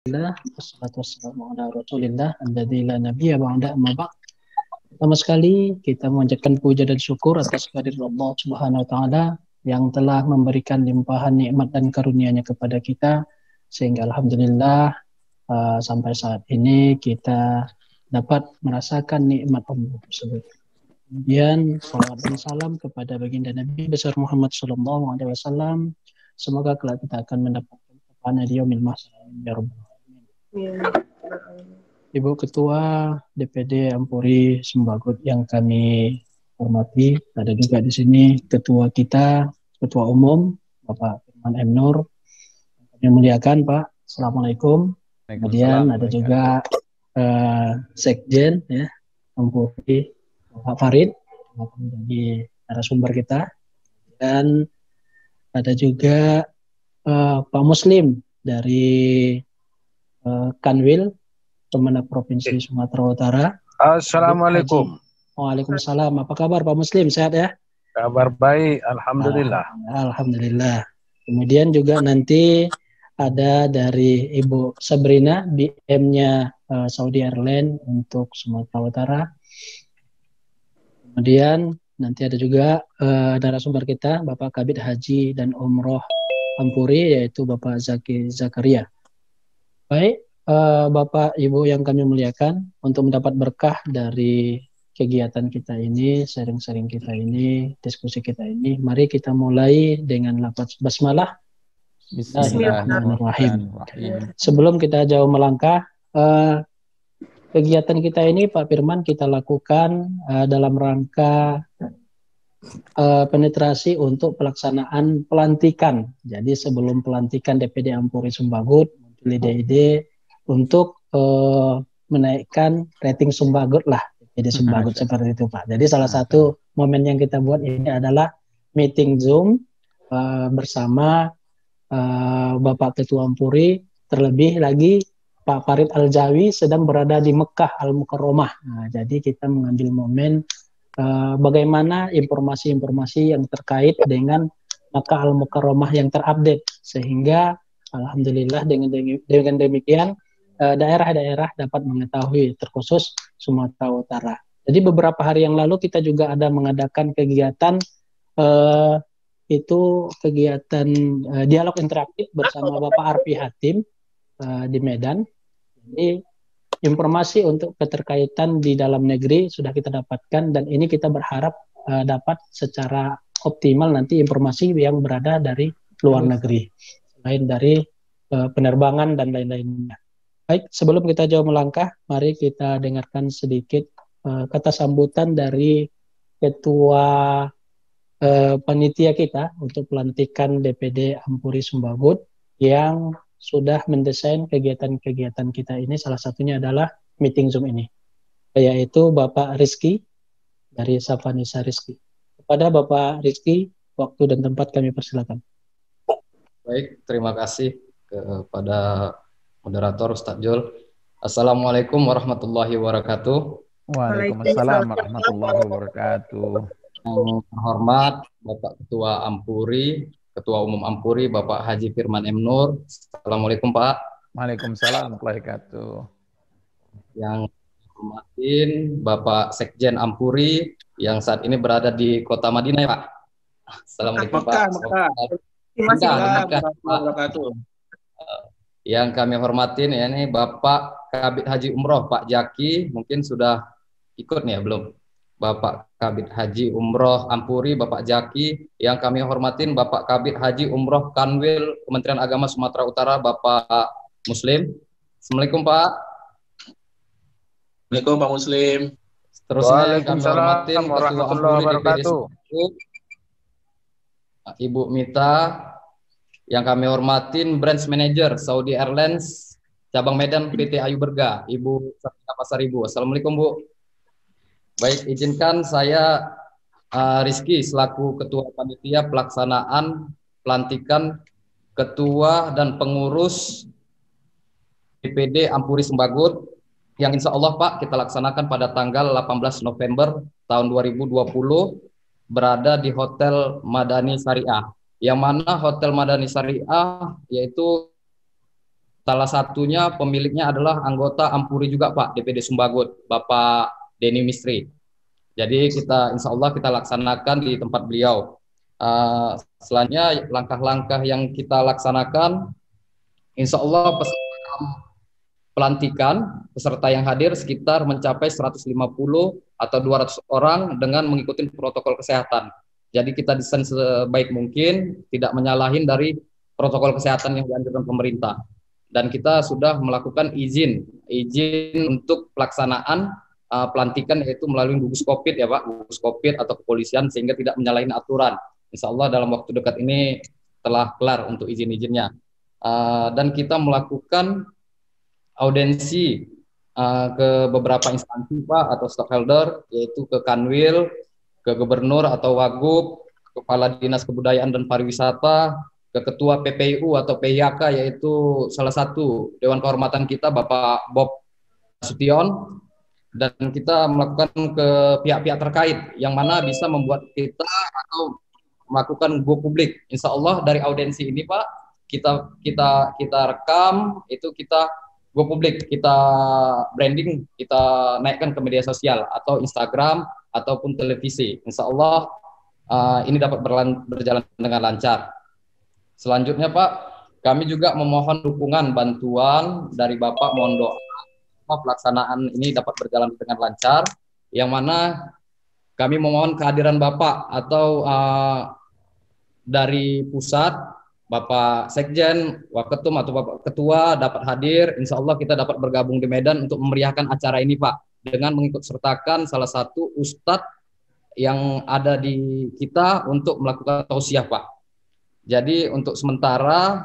Alhamdulillah, wassalatu wassalamu ala rasulillah, alladzi la nabiyya ba'da, amma ba'd. Pertama sekali kita mengucapkan puja dan syukur atas kehadirat Allah Subhanahu wa taala yang telah memberikan limpahan nikmat dan karunia-Nya kepada kita, sehingga alhamdulillah sampai saat ini kita dapat merasakan nikmat Allah tersebut. Kemudian salawat dan salam kepada baginda Nabi besar Muhammad sallallahu alaihi wasallam. Semoga kelak kita akan mendapatkan kepada di yaumil mahsyar ya rabbal alamin. Ibu Ketua DPD Ampuri Sembagut yang kami hormati, ada juga di sini Ketua kita, Ketua Umum Bapak Firman M. Nur. Kami muliakan Pak. Assalamualaikum. Kemudian ada juga Sekjen ya Ampuri Pak Farid menjadi narasumber kita, dan ada juga Pak Muslim dari Kanwil Kemenag Provinsi Sumatera Utara. Assalamualaikum. Waalaikumsalam. Apa kabar Pak Muslim? Sehat ya? Kabar baik, alhamdulillah. Alhamdulillah. Kemudian juga nanti ada dari Ibu Sabrina, BM-nya Saudi Airlines untuk Sumatera Utara. Kemudian nanti ada juga narasumber kita Bapak Kabid Haji dan Umroh Ampuri, yaitu Bapak Zaki Zakaria. Baik, Bapak Ibu yang kami muliakan, untuk mendapat berkah dari kegiatan kita ini, sharing-sharing kita ini, diskusi kita ini, mari kita mulai dengan lafaz basmalah. Bismillahirrahmanirrahim. Sebelum kita jauh melangkah, kegiatan kita ini Pak Firman kita lakukan dalam rangka penetrasi untuk pelaksanaan pelantikan. Jadi sebelum pelantikan DPD Ampuri Sembagut, ide-ide untuk menaikkan rating Sembagut lah, jadi Sembagut seperti itu Pak. Jadi salah satu momen yang kita buat ini adalah meeting Zoom bersama Bapak Ketua Ampuri, terlebih lagi Pak Farid Al-Jawi sedang berada di Mekah Al-Mukarramah. Nah, jadi kita mengambil momen bagaimana informasi-informasi yang terkait dengan Mekah Al-Mukarramah yang terupdate, sehingga alhamdulillah dengan demikian daerah-daerah dapat mengetahui, terkhusus Sumatera Utara. Jadi beberapa hari yang lalu kita juga ada mengadakan kegiatan kegiatan dialog interaktif bersama Bapak Arfi Hatim di Medan. Jadi informasi untuk keterkaitan di dalam negeri sudah kita dapatkan, dan ini kita berharap dapat secara optimal nanti informasi yang berada dari luar negeri, selain dari penerbangan dan lain-lainnya. Baik, sebelum kita jauh melangkah, mari kita dengarkan sedikit kata sambutan dari Ketua panitia kita untuk pelantikan DPD Ampuri Sembagut yang sudah mendesain kegiatan-kegiatan kita ini. Salah satunya adalah meeting Zoom ini, yaitu Bapak Rizky dari Safanisa Rizky. Kepada Bapak Rizky, waktu dan tempat kami persilakan. Baik, terima kasih kepada moderator Ustadz Jul. Assalamualaikum warahmatullahi wabarakatuh. Waalaikumsalam warahmatullahi wabarakatuh. Yang terhormat Bapak Ketua Ampuri, Ketua Umum Ampuri, Bapak Haji Firman M. Nur. Assalamualaikum Pak. Waalaikumsalam warahmatullahi wabarakatuh. Yang hormatin Bapak Sekjen Ampuri yang saat ini berada di Kota Madinah ya Pak. Assalamualaikum Pak. Mekah. Yang kami hormatin ya ini Bapak Kabid Haji Umroh Pak Jaki, mungkin sudah ikut nih ya belum? Bapak Kabid Haji Umroh Ampuri Bapak Jaki. Yang kami hormatin Bapak Kabid Haji Umroh Kanwil Kementerian Agama Sumatera Utara Bapak Muslim. Assalamualaikum Pak. Assalamualaikum Pak Muslim. Seterusnya yang kami hormatin Ketua Ampuri DPD Sembagut Ibu Mita. Yang kami hormatin Branch Manager Saudi Airlines Cabang Medan PT Ayu Berga Ibu Sabina Pasaribu. Assalamualaikum Bu. Baik, izinkan saya Rizky selaku Ketua Panitia Pelaksanaan Pelantikan Ketua dan Pengurus DPD Ampuri Sembagut yang insya Allah Pak kita laksanakan pada tanggal 18 November tahun 2020 berada di Hotel Madani Syariah, yang mana Hotel Madani Syariah yaitu Salah satunya pemiliknya adalah anggota Ampuri juga Pak, DPD Sumbagut, Bapak Denny Mistri. Jadi kita insya Allah kita laksanakan di tempat beliau. Selanjutnya langkah-langkah yang kita laksanakan, insya Allah pelantikan peserta yang hadir sekitar mencapai 150 atau 200 orang dengan mengikuti protokol kesehatan. Jadi kita desain sebaik mungkin, tidak menyalahin dari protokol kesehatan yang dianjurkan pemerintah. Dan kita sudah melakukan izin untuk pelaksanaan pelantikan, yaitu melalui gugus Covid ya Pak, gugus Covid atau kepolisian, sehingga tidak menyalahin aturan. Insya Allah dalam waktu dekat ini telah kelar untuk izin-izinnya. Dan kita melakukan audensi ke beberapa instansi Pak atau stakeholder, yaitu ke Kanwil, ke Gubernur atau Wagub, Kepala Dinas Kebudayaan dan Pariwisata, ke Ketua PPIU atau PIHK, yaitu salah satu Dewan Kehormatan kita Bapak Bob Sution, dan kita melakukan ke pihak-pihak terkait yang mana bisa membuat kita atau melakukan go publik. Insya Allah dari audensi ini Pak, kita rekam, itu kita go publik, kita branding, kita naikkan ke media sosial atau Instagram ataupun televisi. Insya Allah ini dapat berjalan dengan lancar. Selanjutnya Pak, kami juga memohon dukungan bantuan dari Bapak, mohon doa pelaksanaan ini dapat berjalan dengan lancar, yang mana kami memohon kehadiran Bapak atau dari pusat, Bapak Sekjen, Waketum atau Bapak Ketua dapat hadir. Insya Allah kita dapat bergabung di Medan untuk memeriahkan acara ini Pak, dengan mengikut sertakan salah satu ustadz yang ada di kita untuk melakukan tausiah Pak. Jadi untuk sementara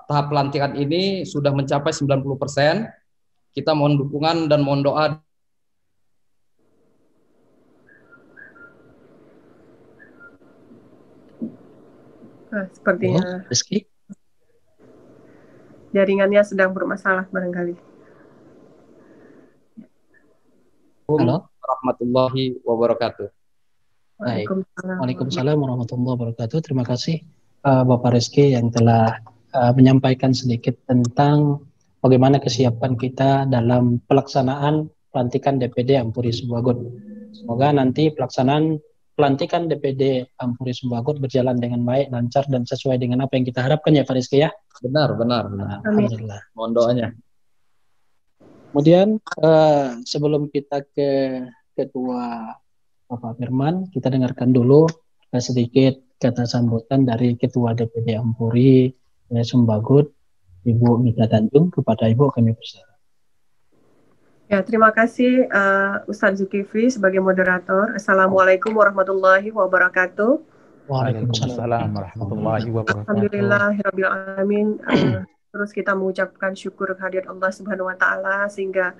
tahap pelantikan ini sudah mencapai 90%. Kita mohon dukungan dan mohon doa. Sepertinya jaringannya sedang bermasalah barangkali. Halo. Warahmatullahi wabarakatuh. Waalaikumsalam warahmatullahi wabarakatuh. Terima kasih Bapak Rizky yang telah menyampaikan sedikit tentang bagaimana kesiapan kita dalam pelaksanaan pelantikan DPD Ampuri Sumbagut. Semoga nanti pelaksanaan pelantikan DPD Ampuri Sumbagut berjalan dengan baik, lancar, dan sesuai dengan apa yang kita harapkan ya Pak Rizky ya. Benar. Alhamdulillah. Mohon doanya. Kemudian sebelum kita ke Ketua Bapak Firman, kita dengarkan dulu sedikit kata sambutan dari Ketua DPD Ampuri Sumbagut, Ibu Mita Tanjung. Kepada Ibu kami persilakan. Ya, terima kasih Ustadz Zulkifli sebagai moderator. Assalamualaikum warahmatullahi wabarakatuh. Waalaikumsalam warahmatullahi wabarakatuh. Alhamdulillahirabbil alamin. Terus kita mengucapkan syukur kehadirat Allah Subhanahu wa taala sehingga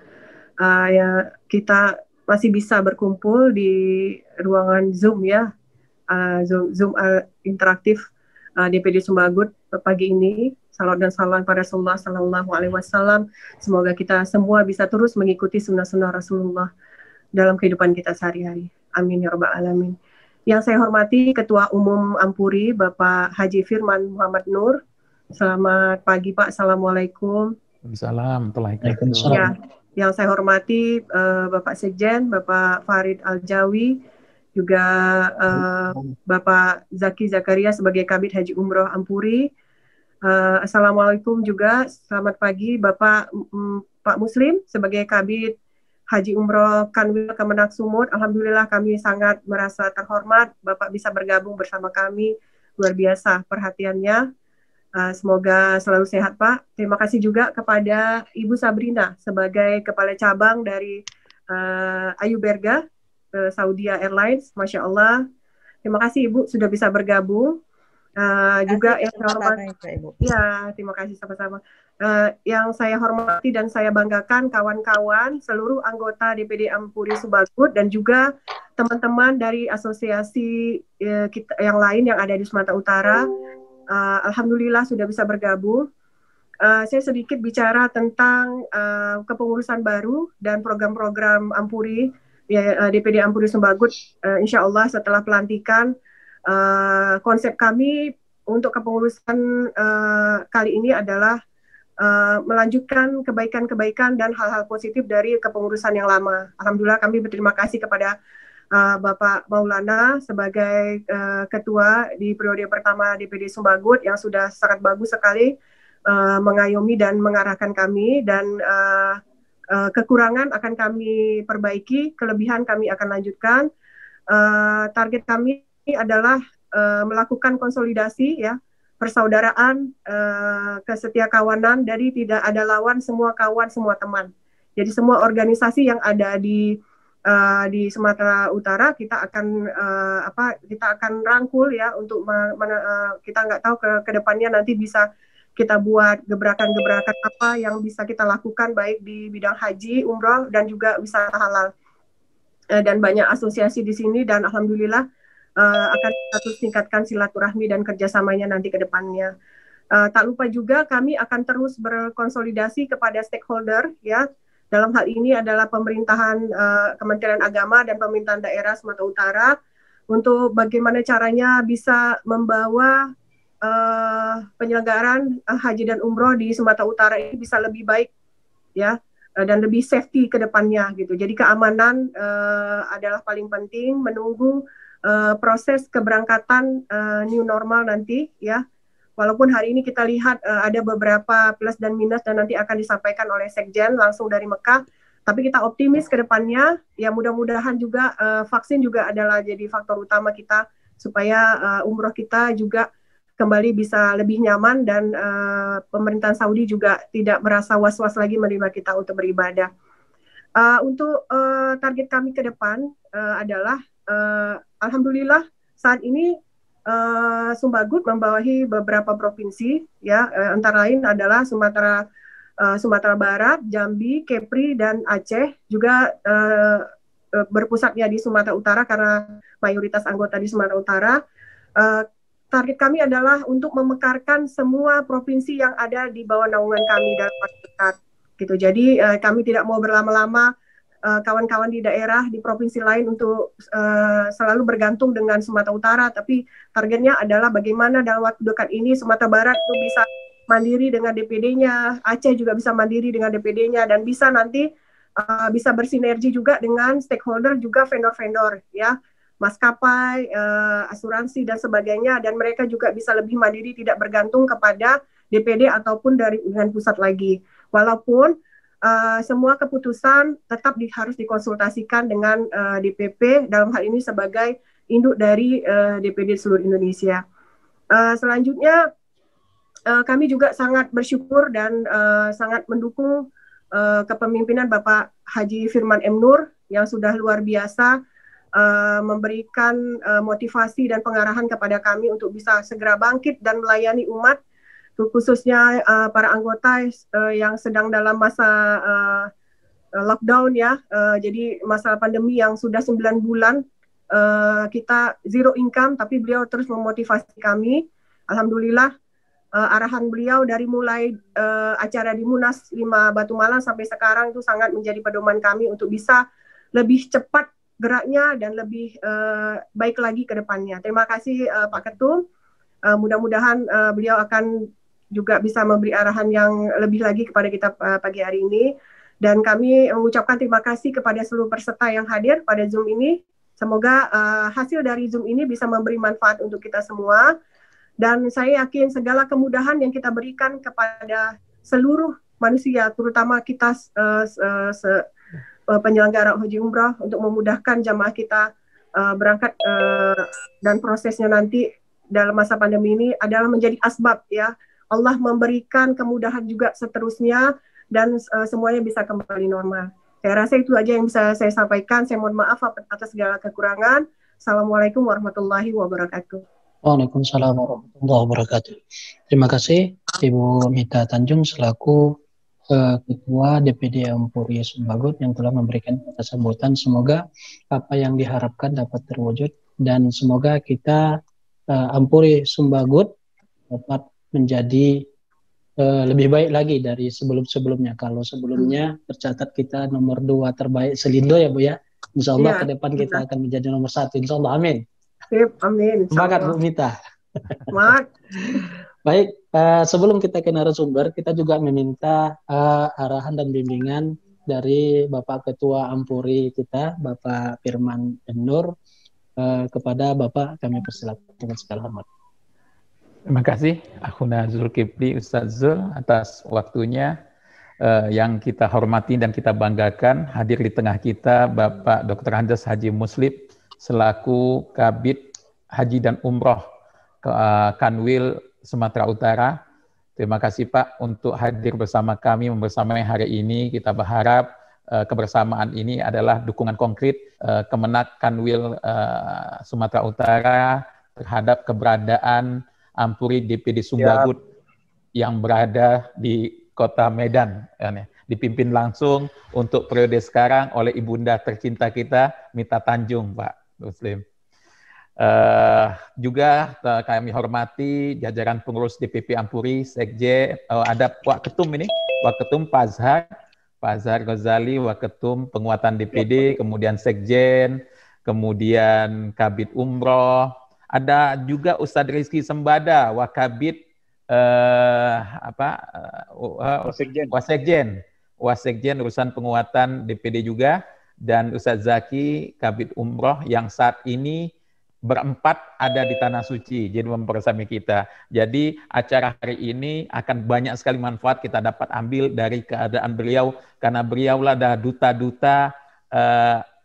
ya kita masih bisa berkumpul di ruangan Zoom ya. Zoom interaktif DPD Sumbagut pagi ini. Salawat dan salam pada Rasulullah Sallallahu Alaihi Wasallam. Semoga kita semua bisa terus mengikuti sunnah-sunnah Rasulullah dalam kehidupan kita sehari-hari. Amin ya rabbal alamin. Yang saya hormati Ketua Umum Ampuri Bapak Haji Firman Muhammad Nur. Selamat pagi Pak. Assalamualaikum. Waalaikumsalam. Ya, yang saya hormati Bapak Sekjen Bapak Farid Al-Jawi, juga Bapak Zaki Zakaria sebagai Kabid Haji Umroh Ampuri. Assalamualaikum juga, selamat pagi Bapak Pak Muslim sebagai Kabid Haji Umroh Kanwil Kemenak Sumut. Alhamdulillah kami sangat merasa terhormat Bapak bisa bergabung bersama kami, luar biasa perhatiannya. Semoga selalu sehat Pak. Terima kasih juga kepada Ibu Sabrina sebagai Kepala Cabang dari Ayu Berga Saudia Airlines. Masya Allah. Terima kasih Ibu sudah bisa bergabung. Juga yang saya hormati, ya terima kasih sama-sama. Yang saya hormati dan saya banggakan kawan-kawan seluruh anggota DPD Ampuri Sumbagut dan juga teman-teman dari asosiasi kita yang lain yang ada di Sumatera Utara. Alhamdulillah sudah bisa bergabung. Saya sedikit bicara tentang kepengurusan baru dan program-program Ampuri ya, DPD Ampuri Sumbagut. Insya Allah setelah pelantikan. Konsep kami untuk kepengurusan kali ini adalah melanjutkan kebaikan-kebaikan dan hal-hal positif dari kepengurusan yang lama. Alhamdulillah kami berterima kasih kepada Bapak Maulana sebagai ketua di periode pertama DPD Sumbagut yang sudah sangat bagus sekali mengayomi dan mengarahkan kami, dan kekurangan akan kami perbaiki, kelebihan kami akan lanjutkan. Target kami adalah melakukan konsolidasi ya, persaudaraan, kesetiakawanan, dari tidak ada lawan, semua kawan, semua teman. Jadi semua organisasi yang ada di Sumatera Utara kita akan rangkul ya, untuk kita nggak tahu ke depannya nanti bisa kita buat gebrakan-gebrakan apa yang bisa kita lakukan baik di bidang haji, umroh, dan juga wisata halal. Dan banyak asosiasi di sini, dan alhamdulillah akan terus tingkatkan silaturahmi dan kerjasamanya nanti ke depannya. Tak lupa juga kami akan terus berkonsolidasi kepada stakeholder ya. Dalam hal ini adalah pemerintahan Kementerian Agama dan pemerintahan daerah Sumatera Utara, untuk bagaimana caranya bisa membawa penyelenggaraan haji dan umroh di Sumatera Utara ini bisa lebih baik ya, dan lebih safety ke depannya gitu. Jadi keamanan adalah paling penting, menunggu proses keberangkatan new normal nanti ya. Walaupun hari ini kita lihat ada beberapa plus dan minus dan nanti akan disampaikan oleh Sekjen langsung dari Mekah, tapi kita optimis ke depannya ya, mudah-mudahan juga vaksin juga adalah jadi faktor utama kita supaya umroh kita juga kembali bisa lebih nyaman, dan pemerintahan Saudi juga tidak merasa was-was lagi menerima kita untuk beribadah. Untuk target kami ke depan adalah alhamdulillah saat ini Sumbagut membawahi beberapa provinsi ya, antara lain adalah Sumatera Barat, Jambi, Kepri, dan Aceh, juga berpusatnya di Sumatera Utara karena mayoritas anggota di Sumatera Utara. Target kami adalah untuk memekarkan semua provinsi yang ada di bawah naungan kami dalam waktu dekat gitu. Jadi kami tidak mau berlama-lama kawan-kawan di daerah di provinsi lain untuk selalu bergantung dengan Sumatera Utara, tapi targetnya adalah bagaimana dalam waktu dekat ini Sumatera Barat itu bisa mandiri dengan DPD-nya, Aceh juga bisa mandiri dengan DPD-nya, dan bisa nanti bisa bersinergi juga dengan stakeholder, juga vendor-vendor ya, maskapai, asuransi dan sebagainya, dan mereka juga bisa lebih mandiri, tidak bergantung kepada DPD ataupun dengan pusat lagi. Walaupun semua keputusan tetap harus dikonsultasikan dengan DPP, dalam hal ini sebagai induk dari DPD seluruh Indonesia. Selanjutnya kami juga sangat bersyukur dan sangat mendukung kepemimpinan Bapak Haji Firman M. Nur yang sudah luar biasa memberikan motivasi dan pengarahan kepada kami untuk bisa segera bangkit dan melayani umat, khususnya para anggota yang sedang dalam masa lockdown ya. Jadi masa pandemi yang sudah 9 bulan kita zero income, tapi beliau terus memotivasi kami. Alhamdulillah arahan beliau dari mulai acara di Munas 5 Batu Malang sampai sekarang itu sangat menjadi pedoman kami untuk bisa lebih cepat geraknya dan lebih baik lagi ke depannya. Terima kasih Pak Ketum. Mudah-mudahan beliau akan juga bisa memberi arahan yang lebih lagi kepada kita pagi hari ini. Dan kami mengucapkan terima kasih kepada seluruh peserta yang hadir pada Zoom ini. Semoga hasil dari Zoom ini bisa memberi manfaat untuk kita semua. Dan saya yakin segala kemudahan yang kita berikan kepada seluruh manusia, terutama kita penyelenggara haji umrah, untuk memudahkan jamaah kita berangkat dan prosesnya nanti dalam masa pandemi ini adalah menjadi asbab ya. Allah memberikan kemudahan juga seterusnya dan semuanya bisa kembali normal. Saya rasa itu aja yang bisa saya sampaikan. Saya mohon maaf atas segala kekurangan. Assalamualaikum warahmatullahi wabarakatuh. Waalaikumsalam warahmatullahi wabarakatuh. Terima kasih Ibu Mita Tanjung selaku Ketua DPD Ampuri Sumbagut yang telah memberikan kata sambutan. Semoga apa yang diharapkan dapat terwujud dan semoga kita Ampuri Sumbagut dapat menjadi lebih baik lagi dari sebelum-sebelumnya. Kalau sebelumnya tercatat kita nomor 2 terbaik selindo ya Bu ya. Insya Allah ke depan kita akan menjadi nomor 1. Insya Allah amin. Amin. Semangat Bu Mita. Semangat. Baik. sebelum kita ke narasumber, kita juga meminta arahan dan bimbingan dari Bapak Ketua Ampuri kita, Bapak Firman Nur, kepada Bapak kami persilakan dengan segala hormat. Terima kasih Akhuna Zulkifli Ustaz Zul atas waktunya yang kita hormati dan kita banggakan. Hadir di tengah kita Bapak Dr. Andes Haji Muslim selaku Kabid Haji dan Umroh Kanwil Sumatera Utara. Terima kasih Pak untuk hadir bersama kami membersamai hari ini. Kita berharap kebersamaan ini adalah dukungan konkret Kemenak Kanwil Sumatera Utara terhadap keberadaan Ampuri DPD Sumbagut yang berada di Kota Medan, dipimpin langsung untuk periode sekarang oleh ibunda tercinta kita Mita Tanjung, Pak Muslim. Juga kami hormati jajaran pengurus DPP Ampuri, Sekjen, ada Waketum ini, Waketum Pak Azhar Ghazali, Waketum penguatan DPD, kemudian Sekjen, kemudian Kabid Umroh, ada juga Ustadz Rizky Sembada, Wakabid Wasekjen urusan penguatan DPD juga, dan Ustadz Zaki Kabid Umroh yang saat ini berempat ada di Tanah Suci, jadi mempersami kita. Jadi acara hari ini akan banyak sekali manfaat kita dapat ambil dari keadaan beliau, karena beliaulah dah duta-duta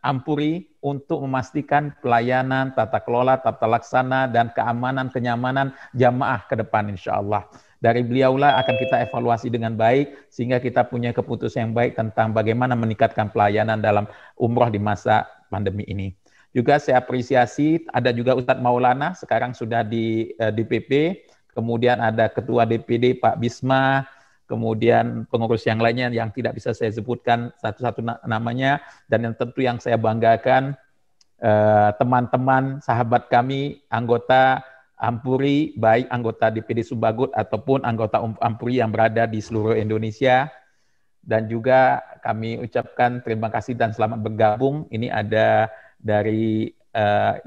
Ampuri untuk memastikan pelayanan, tata kelola, tata laksana, dan keamanan, kenyamanan jamaah ke depan insya Allah. Dari beliaulah akan kita evaluasi dengan baik, sehingga kita punya keputusan yang baik tentang bagaimana meningkatkan pelayanan dalam umroh di masa pandemi ini. Juga saya apresiasi, ada juga Ustadz Maulana, sekarang sudah di DPP, kemudian ada Ketua DPD Pak Bisma, kemudian pengurus yang lainnya yang tidak bisa saya sebutkan satu-satu namanya, dan yang tentu yang saya banggakan teman-teman sahabat kami anggota Ampuri, baik anggota DPD Sumbagut ataupun anggota Ampuri yang berada di seluruh Indonesia. Dan juga kami ucapkan terima kasih dan selamat bergabung. Ini ada dari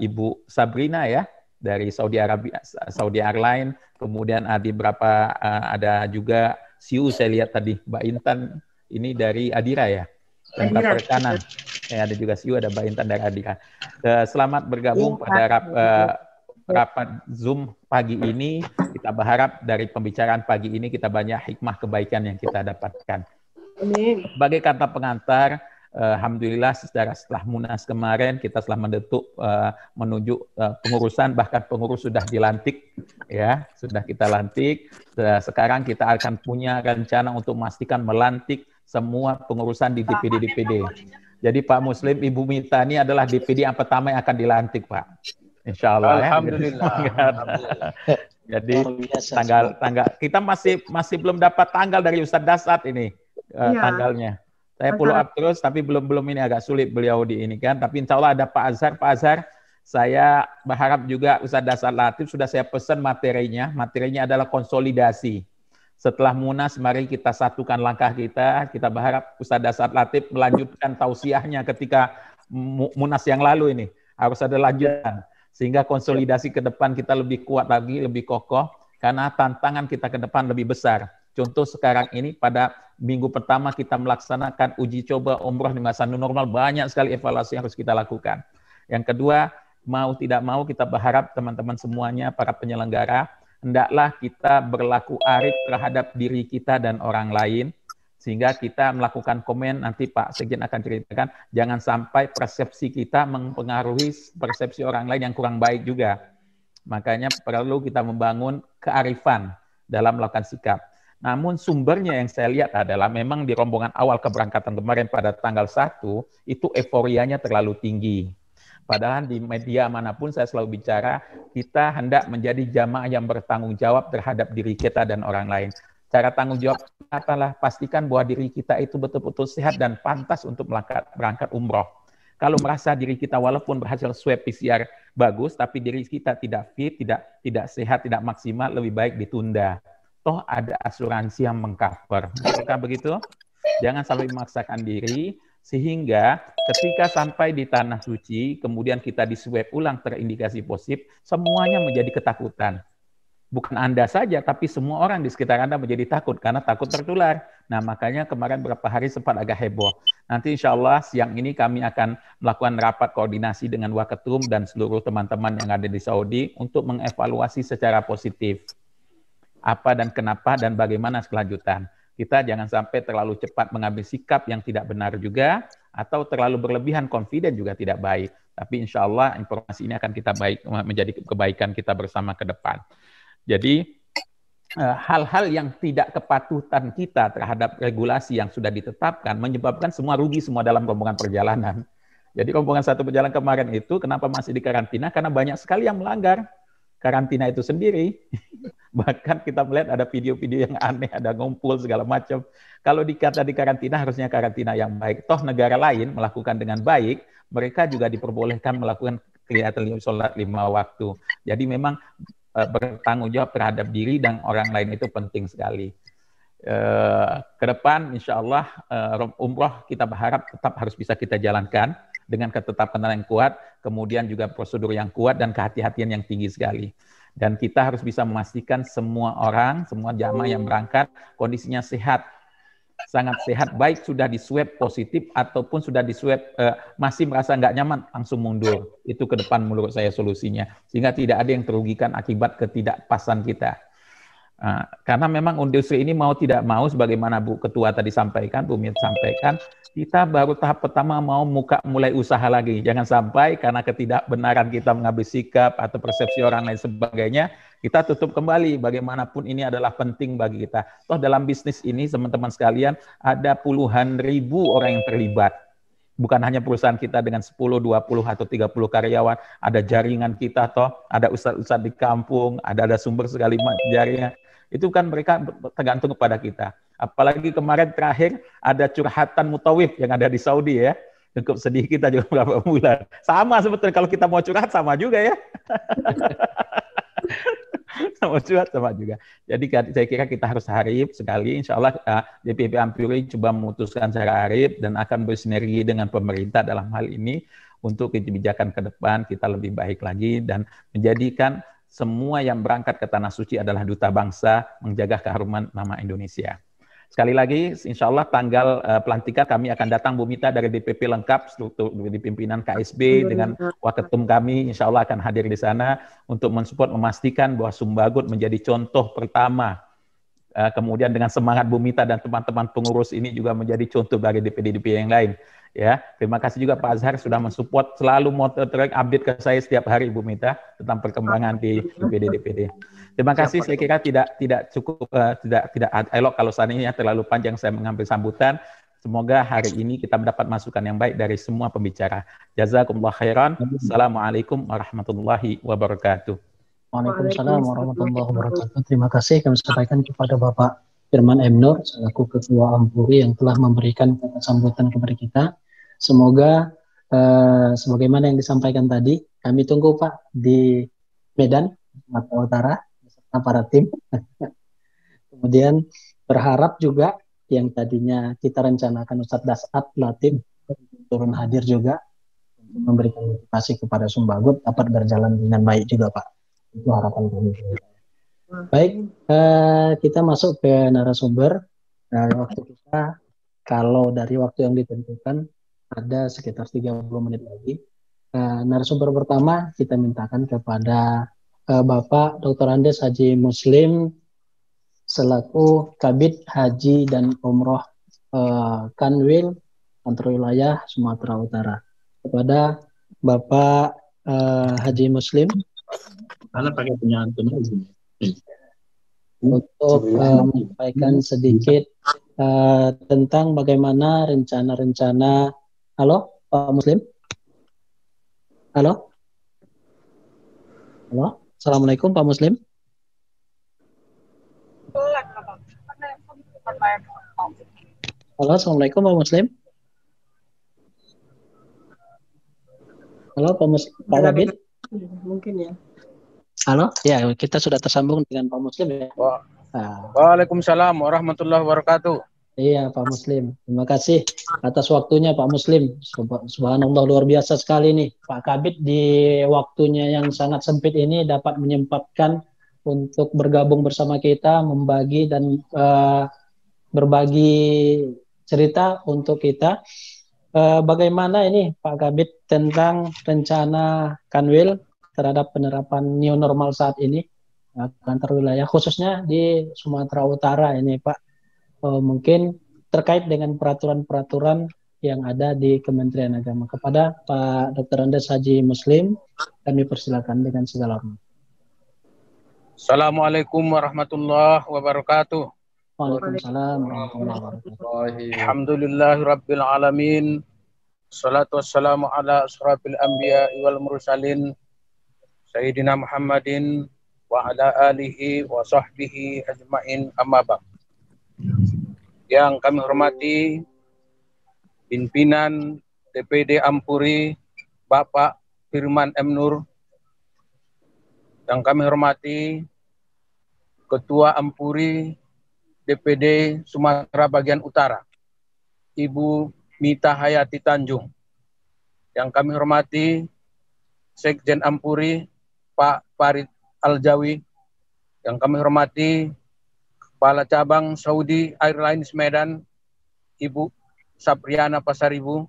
Ibu Sabrina ya, dari Saudi Arabia, Saudi Airlines, kemudian ada juga Siu, saya lihat tadi Mbak Intan ini dari Adira ya, dan perikanan. Ada juga Siu, ada Mbak Intan dari Adira. Selamat bergabung pada rapat Zoom pagi ini. Kita berharap dari pembicaraan pagi ini kita banyak hikmah kebaikan yang kita dapatkan. Sebagai kata pengantar, alhamdulillah setelah Munas kemarin kita telah menuju pengurusan, bahkan pengurus sudah dilantik ya, sudah kita lantik. Sekarang kita akan punya rencana untuk memastikan melantik semua pengurusan di DPD. Jadi Pak Muslim, Ibu Mita ini adalah DPD yang pertama yang akan dilantik, Pak. Insya Allah. Alhamdulillah. Ya. Jadi tanggal kita masih belum dapat tanggal dari Ustadz Dasat ini tanggalnya. Saya follow up terus, tapi belum ini agak sulit beliau di ini kan. Tapi insya Allah ada Pak Azhar, saya berharap juga Ustadz Dasar Latif sudah saya pesan materinya. Materinya adalah konsolidasi. Setelah Munas, mari kita satukan langkah kita. Kita berharap Ustadz Dasar Latif melanjutkan tausiahnya ketika Munas yang lalu ini. Harus ada lanjutan. Sehingga konsolidasi ke depan kita lebih kuat lagi, lebih kokoh. Karena tantangan kita ke depan lebih besar. Contoh sekarang ini pada minggu pertama kita melaksanakan uji coba umroh di masa new normal, banyak sekali evaluasi yang harus kita lakukan. Yang kedua, mau tidak mau kita berharap teman-teman semuanya, para penyelenggara, hendaklah kita berlaku arif terhadap diri kita dan orang lain, sehingga kita melakukan komen, nanti Pak Sekjen akan ceritakan, jangan sampai persepsi kita mempengaruhi persepsi orang lain yang kurang baik juga. Makanya perlu kita membangun kearifan dalam melakukan sikap. Namun sumbernya yang saya lihat adalah memang di rombongan awal keberangkatan kemarin pada tanggal 1, itu euforianya terlalu tinggi. Padahal di media manapun saya selalu bicara, kita hendak menjadi jamaah yang bertanggung jawab terhadap diri kita dan orang lain. Cara tanggung jawab adalah pastikan bahwa diri kita itu betul-betul sehat dan pantas untuk berangkat umroh. Kalau merasa diri kita walaupun berhasil swab PCR bagus, tapi diri kita tidak fit, tidak sehat, tidak maksimal, lebih baik ditunda. Toh ada asuransi yang mengcover. Apakah begitu? Jangan sampai memaksakan diri, sehingga ketika sampai di Tanah Suci, kemudian kita di swab ulang terindikasi positif, semuanya menjadi ketakutan. bukan Anda saja, tapi semua orang di sekitar Anda menjadi takut karena takut tertular. Nah, makanya kemarin beberapa hari sempat agak heboh. Nanti insya Allah siang ini kami akan melakukan rapat koordinasi dengan Waketum dan seluruh teman-teman yang ada di Saudi untuk mengevaluasi secara positif apa dan kenapa dan bagaimana kelanjutan. Kita jangan sampai terlalu cepat mengambil sikap yang tidak benar juga, atau terlalu berlebihan confident juga tidak baik. Tapi insya Allah informasi ini akan kita menjadi kebaikan kita bersama ke depan. Jadi hal-hal yang tidak kepatuhan kita terhadap regulasi yang sudah ditetapkan menyebabkan semua rugi semua dalam rombongan perjalanan. Jadi rombongan satu perjalanan kemarin itu kenapa masih di karantina? Karena banyak sekali yang melanggar karantina itu sendiri. Bahkan kita melihat ada video-video yang aneh, ada ngumpul segala macam. Kalau dikata di karantina harusnya karantina yang baik. Toh negara lain melakukan dengan baik, mereka juga diperbolehkan melakukan kegiatan sholat 5 waktu. Jadi memang bertanggung jawab terhadap diri dan orang lain itu penting sekali. Ke depan insya Allah umroh kita berharap tetap harus bisa kita jalankan dengan ketetapan yang kuat, kemudian juga prosedur yang kuat dan kehati-hatian yang tinggi sekali. Dan kita harus bisa memastikan semua orang, semua jamaah yang berangkat kondisinya sehat, sangat sehat, baik sudah di swab positif ataupun sudah di swab masih merasa nggak nyaman, langsung mundur. Itu ke depan menurut saya solusinya. Sehingga tidak ada yang terugikan akibat ketidakpasan kita. Karena memang industri ini mau tidak mau, sebagaimana Bu Ketua tadi sampaikan, Bu Mit sampaikan, kita baru tahap pertama mau mulai usaha lagi. Jangan sampai karena ketidakbenaran kita mengambil sikap atau persepsi orang lain sebagainya, kita tutup kembali. Bagaimanapun ini adalah penting bagi kita. Toh dalam bisnis ini, teman-teman sekalian, ada puluhan ribu orang yang terlibat. Bukan hanya perusahaan kita dengan 10, 20, atau 30 karyawan, ada jaringan kita, toh ada ustadz-ustadz di kampung, ada sumber segala jaringan. Itu kan mereka tergantung kepada kita. Apalagi kemarin terakhir ada curhatan mutawif yang ada di Saudi ya. Cukup sedih kita juga beberapa bulan. Sama sebetulnya kalau kita mau curhat sama juga ya. Sama curhat sama juga. Jadi saya kira kita harus harib sekali. Insya Allah DPP Ampuri coba memutuskan secara harib dan akan bersinergi dengan pemerintah dalam hal ini untuk kebijakan ke depan kita lebih baik lagi dan menjadikan semua yang berangkat ke Tanah Suci adalah duta bangsa menjaga keharuman nama Indonesia. Sekali lagi, insya Allah tanggal pelantikan kami akan datang Bu Mita dari DPP lengkap, struktur di pimpinan KSB dengan Waketum kami, insya Allah akan hadir di sana untuk mensupport, memastikan bahwa Sumbagut menjadi contoh pertama. Kemudian dengan semangat Bu Mita dan teman-teman pengurus ini juga menjadi contoh bagi DPD-DPD yang lain. Ya, terima kasih juga Pak Azhar sudah mensupport, selalu update ke saya setiap hari Bu Mita tentang perkembangan di DPD-DPD. Terima kasih. Saya kira tidak cukup tidak elok kalau seandainya terlalu panjang saya mengambil sambutan. Semoga hari ini kita mendapat masukan yang baik dari semua pembicara. Jazakumullah khairan. Assalamualaikum warahmatullahi wabarakatuh. Waalaikumsalam warahmatullahi wabarakatuh. Terima kasih kami sampaikan kepada Bapak Firman M. Nur selaku Ketua Ampuri yang telah memberikan kata sambutan kepada kita. Semoga sebagaimana yang disampaikan tadi, kami tunggu Pak di Medan, Sumatera Utara, beserta para tim. Kemudian berharap juga yang tadinya kita rencanakan Ustadz Dasat Latif turun hadir juga untuk memberikan motivasi kepada Sumbagut dapat berjalan dengan baik juga Pak. Itu harapan kami. Baik, kita masuk ke narasumber. Waktu kita, kalau dari waktu yang ditentukan, ada sekitar 30 menit lagi. Narasumber pertama kita mintakan kepada Bapak Dr. Andes Haji Muslim selaku Kabid Haji dan Umroh Kanwil Kantor Wilayah Sumatera Utara. Kepada Bapak Haji Muslim untuk menyampaikan sedikit tentang bagaimana rencana-rencana. Halo, Pak Muslim? Halo? Halo? Assalamualaikum, Pak Muslim? Halo, Assalamualaikum, Pak Muslim? Halo, Pak Muslim? Pak Labid? Mungkin ya. Halo? Ya, kita sudah tersambung dengan Pak Muslim ya. Waalaikumsalam warahmatullahi wabarakatuh. Iya Pak Muslim, terima kasih atas waktunya Pak Muslim. Subhanallah luar biasa sekali nih Pak Kabid di waktunya yang sangat sempit ini dapat menyempatkan untuk bergabung bersama kita, membagi dan berbagi cerita untuk kita. Bagaimana ini Pak Kabid tentang rencana Kanwil terhadap penerapan new normal saat ini antar wilayah, khususnya di Sumatera Utara ini Pak. Mungkin terkait dengan peraturan-peraturan yang ada di Kementerian Agama. Kepada Pak Dr. Andes Haji Muslim, kami persilakan dengan segala hormat. Assalamualaikum warahmatullahi wabarakatuh. Waalaikumsalam warahmatullahi wabarakatuh. Alhamdulillahi rabbil alamin. Salatu wassalamu ala asrafil anbiya wal mursalin Sayyidina Muhammadin wa ala alihi wa sahbihi ajma'in, amma ba'd. Yang kami hormati pimpinan DPD Ampuri Bapak Firman M. Nur, yang kami hormati Ketua Ampuri DPD Sumatera Bagian Utara Ibu Mita Hayati Tanjung, yang kami hormati Sekjen Ampuri Pak Farid Aljawi, yang kami hormati Kepala Cabang Saudi Airlines Medan Ibu Sapriana Pasaribu,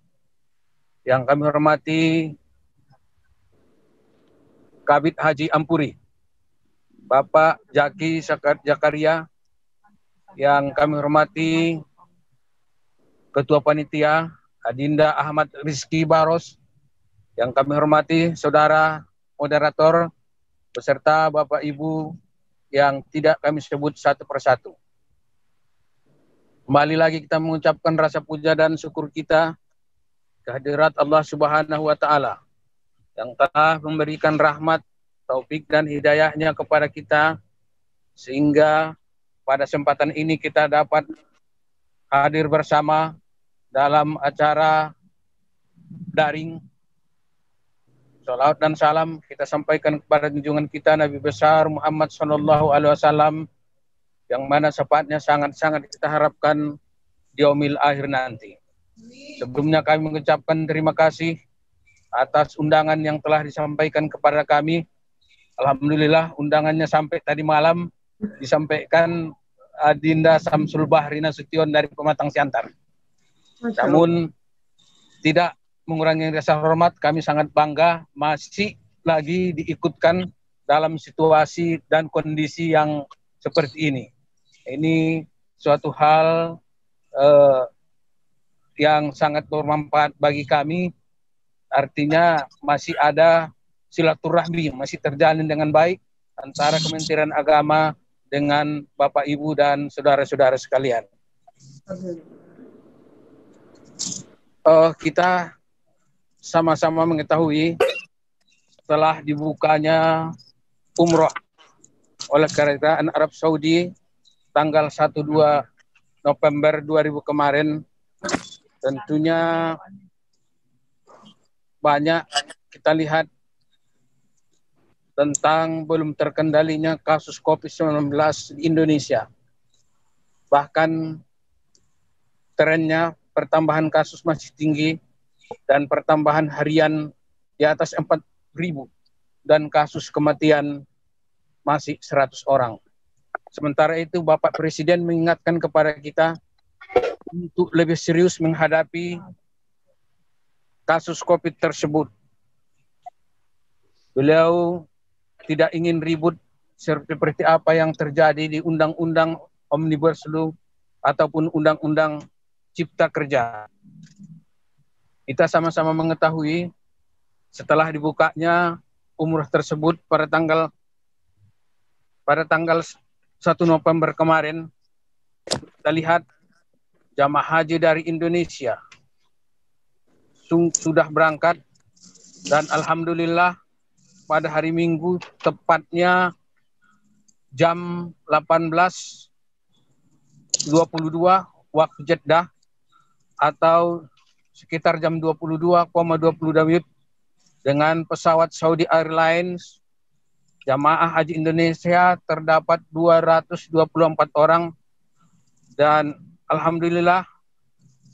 yang kami hormati Kabid Haji Ampuri Bapak Zaki Zakaria, yang kami hormati Ketua Panitia Adinda Ahmad Rizky Baros, yang kami hormati Saudara Moderator beserta Bapak Ibu yang tidak kami sebut satu persatu. Kembali lagi kita mengucapkan rasa puja dan syukur kita kehadirat Allah Subhanahu wa Ta'ala yang telah memberikan rahmat, taufik dan hidayahnya kepada kita, sehingga pada kesempatan ini kita dapat hadir bersama dalam acara daring. Salawat dan salam kita sampaikan kepada junjungan kita Nabi besar Muhammad SAW, yang mana sepatnya sangat-sangat kita harapkan di yaumil akhir nanti. Sebelumnya kami mengucapkan terima kasih atas undangan yang telah disampaikan kepada kami. Alhamdulillah undangannya sampai tadi malam disampaikan Adinda Samsul Bahri Nasution dari Pematang Siantar. Namun tidak mengurangi rasa hormat, kami sangat bangga masih lagi diikutkan dalam situasi dan kondisi yang seperti ini. Ini suatu hal yang sangat bermanfaat bagi kami, artinya masih ada silaturahmi, masih terjalin dengan baik antara Kementerian Agama dengan Bapak Ibu dan saudara-saudara sekalian. Kita sama-sama mengetahui setelah dibukanya umroh oleh Kerajaan Arab Saudi tanggal 1-2 November 2000 kemarin, tentunya banyak kita lihat tentang belum terkendalinya kasus COVID-19 di Indonesia. Bahkan trennya pertambahan kasus masih tinggi dan pertambahan harian di atas 4.000 dan kasus kematian masih 100 orang. Sementara itu Bapak Presiden mengingatkan kepada kita untuk lebih serius menghadapi kasus COVID tersebut. Beliau tidak ingin ribut seperti apa yang terjadi di Undang-Undang Omnibus Law ataupun Undang-Undang Cipta Kerja. Kita sama-sama mengetahui setelah dibukanya umroh tersebut pada tanggal 1 November kemarin, kita lihat jamaah haji dari Indonesia sudah berangkat, dan alhamdulillah pada hari Minggu tepatnya jam 18.22 waktu Jeddah atau sekitar jam 22.22 dengan pesawat Saudi Airlines, jamaah haji Indonesia terdapat 224 orang, dan alhamdulillah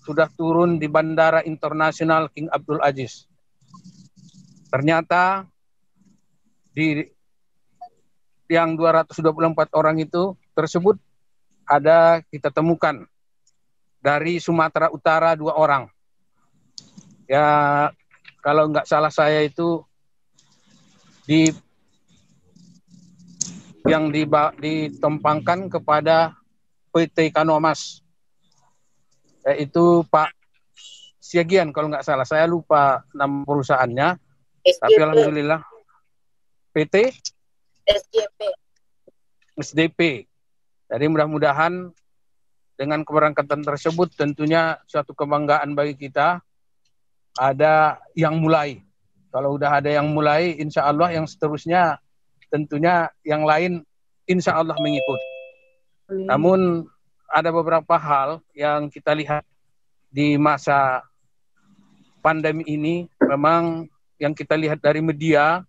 sudah turun di Bandara Internasional King Abdul Aziz. Ternyata di yang 224 orang itu tersebut ada kita temukan dari Sumatera Utara 2 orang. Ya, kalau nggak salah saya itu yang ditempangkan kepada PT Kanomas, yaitu Pak Siagian kalau nggak salah. Saya lupa nama perusahaannya. SJP. Tapi alhamdulillah PT SDP. Jadi mudah-mudahan dengan keberangkatan tersebut tentunya suatu kebanggaan bagi kita. Ada yang mulai. Kalau udah ada yang mulai, insya Allah yang seterusnya tentunya yang lain insya Allah mengikut. Namun ada beberapa hal yang kita lihat di masa pandemi ini, memang yang kita lihat dari media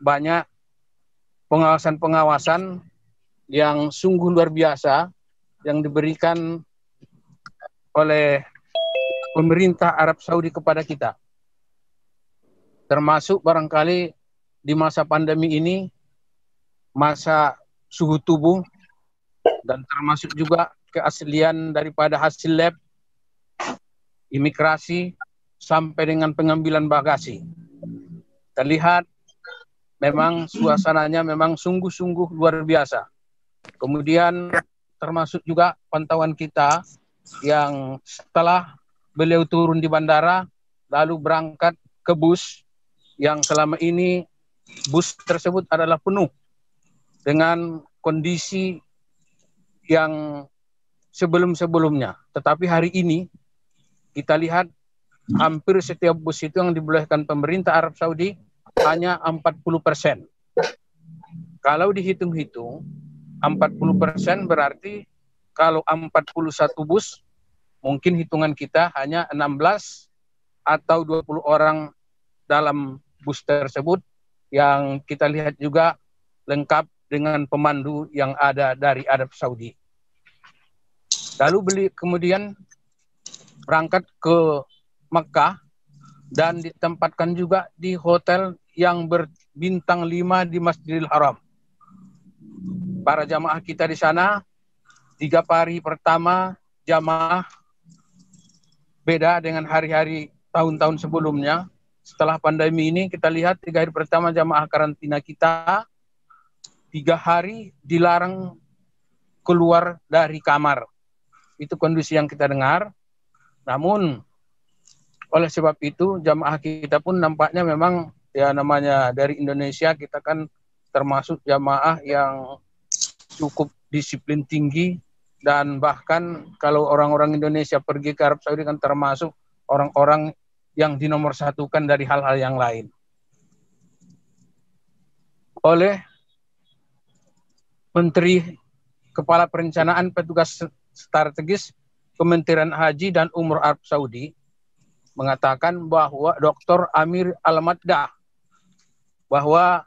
banyak pengawasan-pengawasan yang sungguh luar biasa yang diberikan oleh pemerintah Arab Saudi kepada kita. Termasuk barangkali di masa pandemi ini, masa suhu tubuh, dan termasuk juga keaslian daripada hasil lab, imigrasi, sampai dengan pengambilan bagasi. Terlihat memang suasananya memang sungguh-sungguh luar biasa. Kemudian termasuk juga pantauan kita yang setelah beliau turun di bandara, lalu berangkat ke bus, yang selama ini bus tersebut adalah penuh dengan kondisi yang sebelum-sebelumnya. Tetapi hari ini kita lihat hampir setiap bus itu yang dibolehkan pemerintah Arab Saudi hanya 40%. Kalau dihitung-hitung, 40% berarti kalau 41 bus, mungkin hitungan kita hanya 16 atau 20 orang dalam bus tersebut, yang kita lihat juga lengkap dengan pemandu yang ada dari Arab Saudi. Lalu kemudian berangkat ke Makkah dan ditempatkan juga di hotel yang berbintang 5 di Masjidil Haram. Para jamaah kita di sana, 3 hari pertama jamaah beda dengan hari-hari tahun-tahun sebelumnya. Setelah pandemi ini kita lihat 3 hari pertama jamaah karantina kita, 3 hari dilarang keluar dari kamar. Itu kondisi yang kita dengar. Namun oleh sebab itu jamaah kita pun nampaknya memang ya namanya dari Indonesia, kita kan termasuk jamaah yang cukup disiplin tinggi, dan bahkan kalau orang-orang Indonesia pergi ke Arab Saudi kan termasuk orang-orang yang dinomorsatukan dari hal-hal yang lain. Oleh Menteri Kepala Perencanaan Petugas Strategis Kementerian Haji dan Umroh Arab Saudi mengatakan bahwa Dr. Amir Al-Maddah bahwa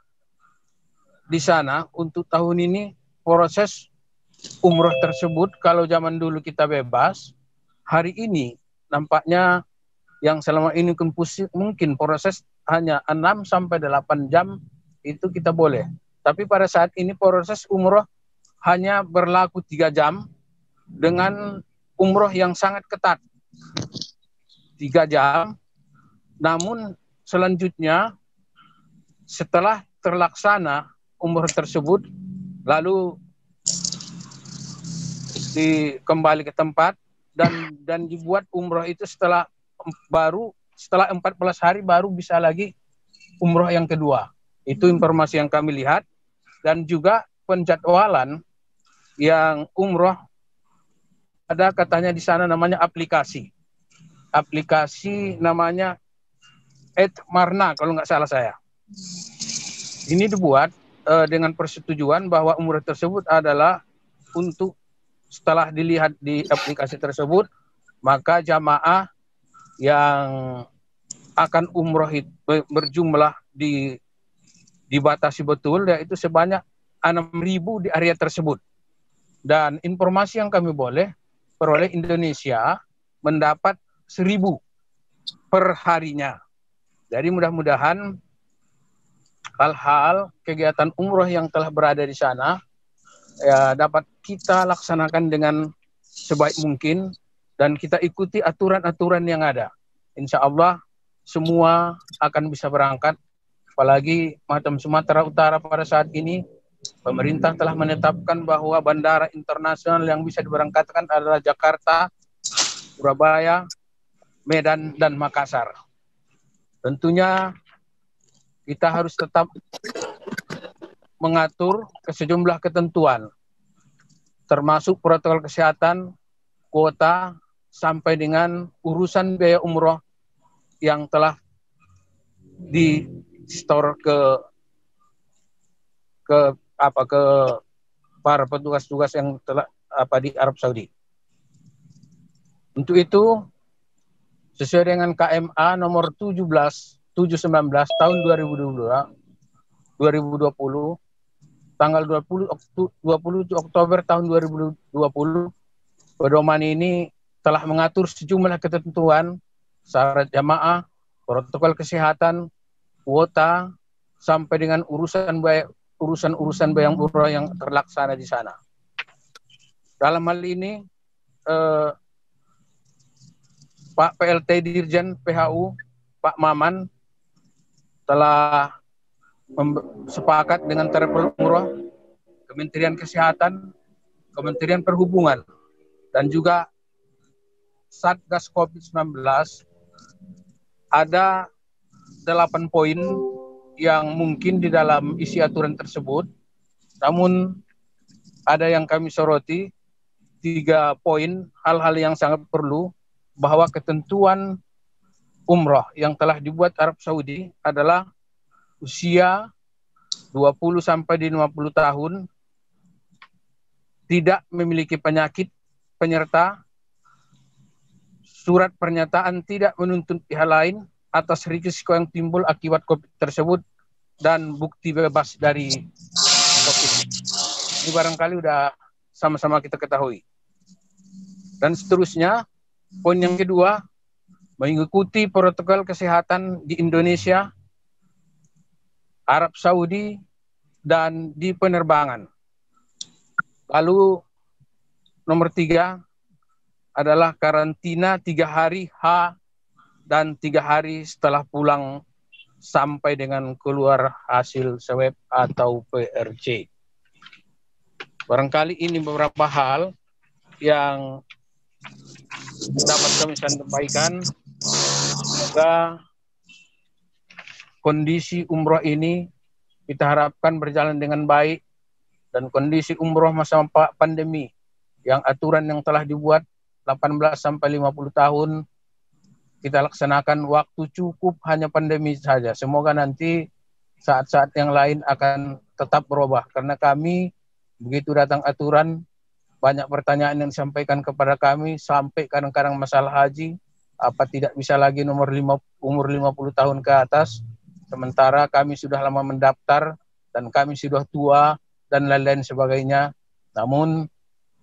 di sana untuk tahun ini proses umroh tersebut, kalau zaman dulu kita bebas, hari ini nampaknya yang selama ini mungkin proses hanya 6 sampai 8 jam itu kita boleh. Tapi pada saat ini proses umroh hanya berlaku 3 jam dengan umroh yang sangat ketat. 3 jam, namun selanjutnya setelah terlaksana umroh tersebut, lalu kembali ke tempat dan dibuat umroh itu setelah 14 hari baru bisa lagi umroh yang kedua. Itu informasi yang kami lihat, dan juga penjadwalan yang umroh ada katanya di sana namanya aplikasi namanya Marna kalau nggak salah saya. Ini dibuat dengan persetujuan bahwa umroh tersebut adalah untuk setelah dilihat di aplikasi tersebut, maka jamaah yang akan umroh berjumlah dibatasi betul, yaitu sebanyak 6.000 di area tersebut. Dan informasi yang kami peroleh, Indonesia mendapat 1.000 per harinya. Jadi mudah-mudahan hal-hal kegiatan umroh yang telah berada di sana ya dapat kita laksanakan dengan sebaik mungkin dan kita ikuti aturan-aturan yang ada. Insya Allah semua akan bisa berangkat. Apalagi Matam Sumatera Utara pada saat ini pemerintah telah menetapkan bahwa bandara internasional yang bisa diberangkatkan adalah Jakarta, Surabaya, Medan, dan Makassar. Tentunya kita harus tetap mengatur ke sejumlah ketentuan, termasuk protokol kesehatan, kuota, sampai dengan urusan biaya umroh yang telah di-store ke para petugas-tugas yang telah di Arab Saudi. Untuk itu, sesuai dengan KMA nomor 719 tahun 2020, tanggal 20 Oktober tahun 2020, pedoman ini telah mengatur sejumlah ketentuan, syarat jamaah, protokol kesehatan, kuota, sampai dengan urusan bayang umroh yang terlaksana di sana. Dalam hal ini, Pak PLT Dirjen PHU, Pak Maman, telah sepakat dengan travel umroh, Kementerian Kesehatan, Kementerian Perhubungan, dan juga Satgas COVID-19, ada 8 poin yang mungkin di dalam isi aturan tersebut, namun ada yang kami soroti, 3 poin hal-hal yang sangat perlu, bahwa ketentuan umroh yang telah dibuat Arab Saudi adalah usia 20 sampai 50 tahun, tidak memiliki penyakit, penyerta surat pernyataan tidak menuntut pihak lain atas risiko yang timbul akibat COVID tersebut dan bukti bebas dari COVID. Ini barangkali udah sama-sama kita ketahui. Dan seterusnya, poin yang kedua, mengikuti protokol kesehatan di Indonesia, Arab Saudi, dan di penerbangan. Lalu nomor 3 adalah karantina 3 hari H dan 3 hari setelah pulang sampai dengan keluar hasil swab atau PRC. Barangkali ini beberapa hal yang dapat kami sampaikan. Semoga kondisi umroh ini kita harapkan berjalan dengan baik, dan kondisi umroh masa pandemi yang aturan yang telah dibuat 18 sampai 50 tahun kita laksanakan, waktu cukup hanya pandemi saja. Semoga nanti saat-saat yang lain akan tetap berubah, karena kami begitu datang aturan banyak pertanyaan yang disampaikan kepada kami, sampai kadang-kadang masalah haji, apa tidak bisa lagi umur 50 tahun ke atas, sementara kami sudah lama mendaftar dan kami sudah tua dan lain-lain sebagainya. Namun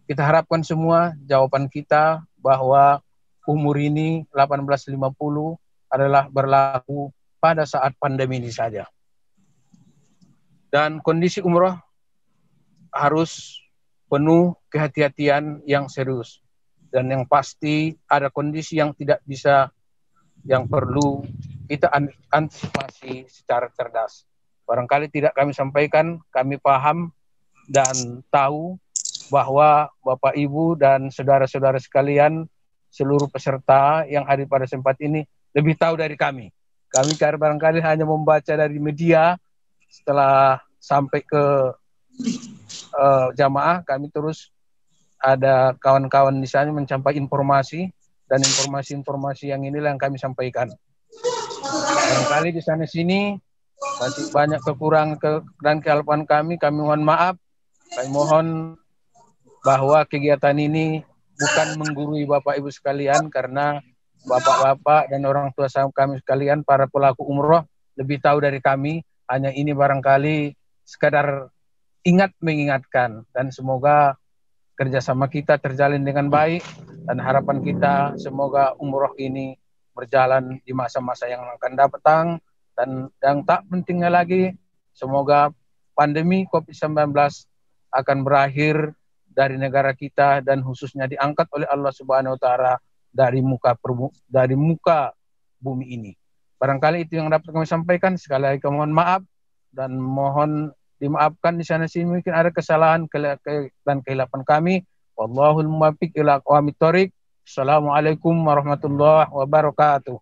kita harapkan semua jawaban kita bahwa umur ini 1850 adalah berlaku pada saat pandemi ini saja. Dan kondisi umroh harus penuh kehati-hatian yang serius. Dan yang pasti ada kondisi yang tidak bisa, yang perlu kita antisipasi secara cerdas. Barangkali tidak kami sampaikan, kami paham dan tahu bahwa Bapak Ibu dan saudara-saudara sekalian, seluruh peserta yang hadir pada tempat ini lebih tahu dari kami. Kami barangkali hanya membaca dari media, setelah sampai ke jamaah, kami terus ada kawan-kawan di sana mencapai informasi, dan informasi-informasi yang inilah yang kami sampaikan. Barangkali di sana sini masih banyak kekurangan dan kealpaan kami mohon maaf. Kami mohon bahwa kegiatan ini bukan menggurui Bapak Ibu sekalian, karena Bapak-bapak dan orang tua kami sekalian, para pelaku umroh lebih tahu dari kami. Hanya ini barangkali sekadar mengingatkan, dan semoga kerjasama kita terjalin dengan baik, dan harapan kita semoga umroh ini berjalan di masa-masa yang akan datang, dan yang tak pentingnya lagi, semoga pandemi COVID-19 akan berakhir dari negara kita dan khususnya diangkat oleh Allah Subhanahu wa taala dari muka bumi ini. Barangkali itu yang dapat kami sampaikan. Sekali lagi mohon maaf dan mohon dimaafkan di sana sini mungkin ada kesalahan dan kehilapan kami. Wallahul muwaffiq ila aqwamit thoriq. Assalamualaikum warahmatullahi wabarakatuh.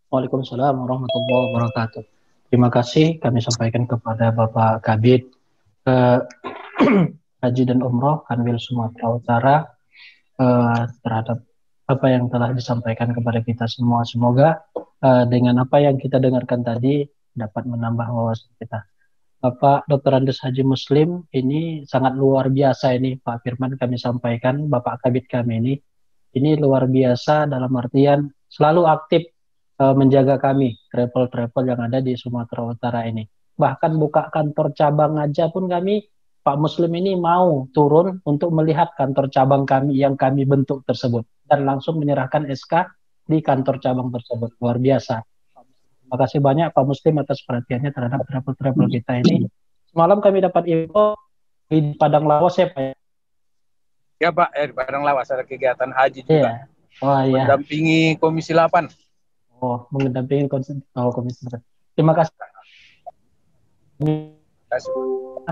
Waalaikumsalam warahmatullahi wabarakatuh. Terima kasih kami sampaikan kepada Bapak Kabid Haji dan Umroh Kanwil Sumatera Utara terhadap apa yang telah disampaikan kepada kita semua. Semoga dengan apa yang kita dengarkan tadi dapat menambah wawasan kita. Bapak Dr. Andes Haji Muslim ini sangat luar biasa ini Pak Firman kami sampaikan, Bapak Kabid kami ini luar biasa dalam artian selalu aktif menjaga kami travel-travel yang ada di Sumatera Utara ini. Bahkan buka kantor cabang aja pun kami Pak Muslim ini mau turun untuk melihat kantor cabang kami yang kami bentuk tersebut dan langsung menyerahkan SK di kantor cabang tersebut. Luar biasa. Terima kasih banyak Pak Muslim atas perhatiannya terhadap travel-travel kita ini. Semalam kami dapat info di Padang Lawas ya Pak. Ya Pak, di Padang Lawas ada kegiatan haji juga. Iya. Oh iya. Mendampingi Komisi 8. Oh, mendampingi Komisi 8. Terima kasih.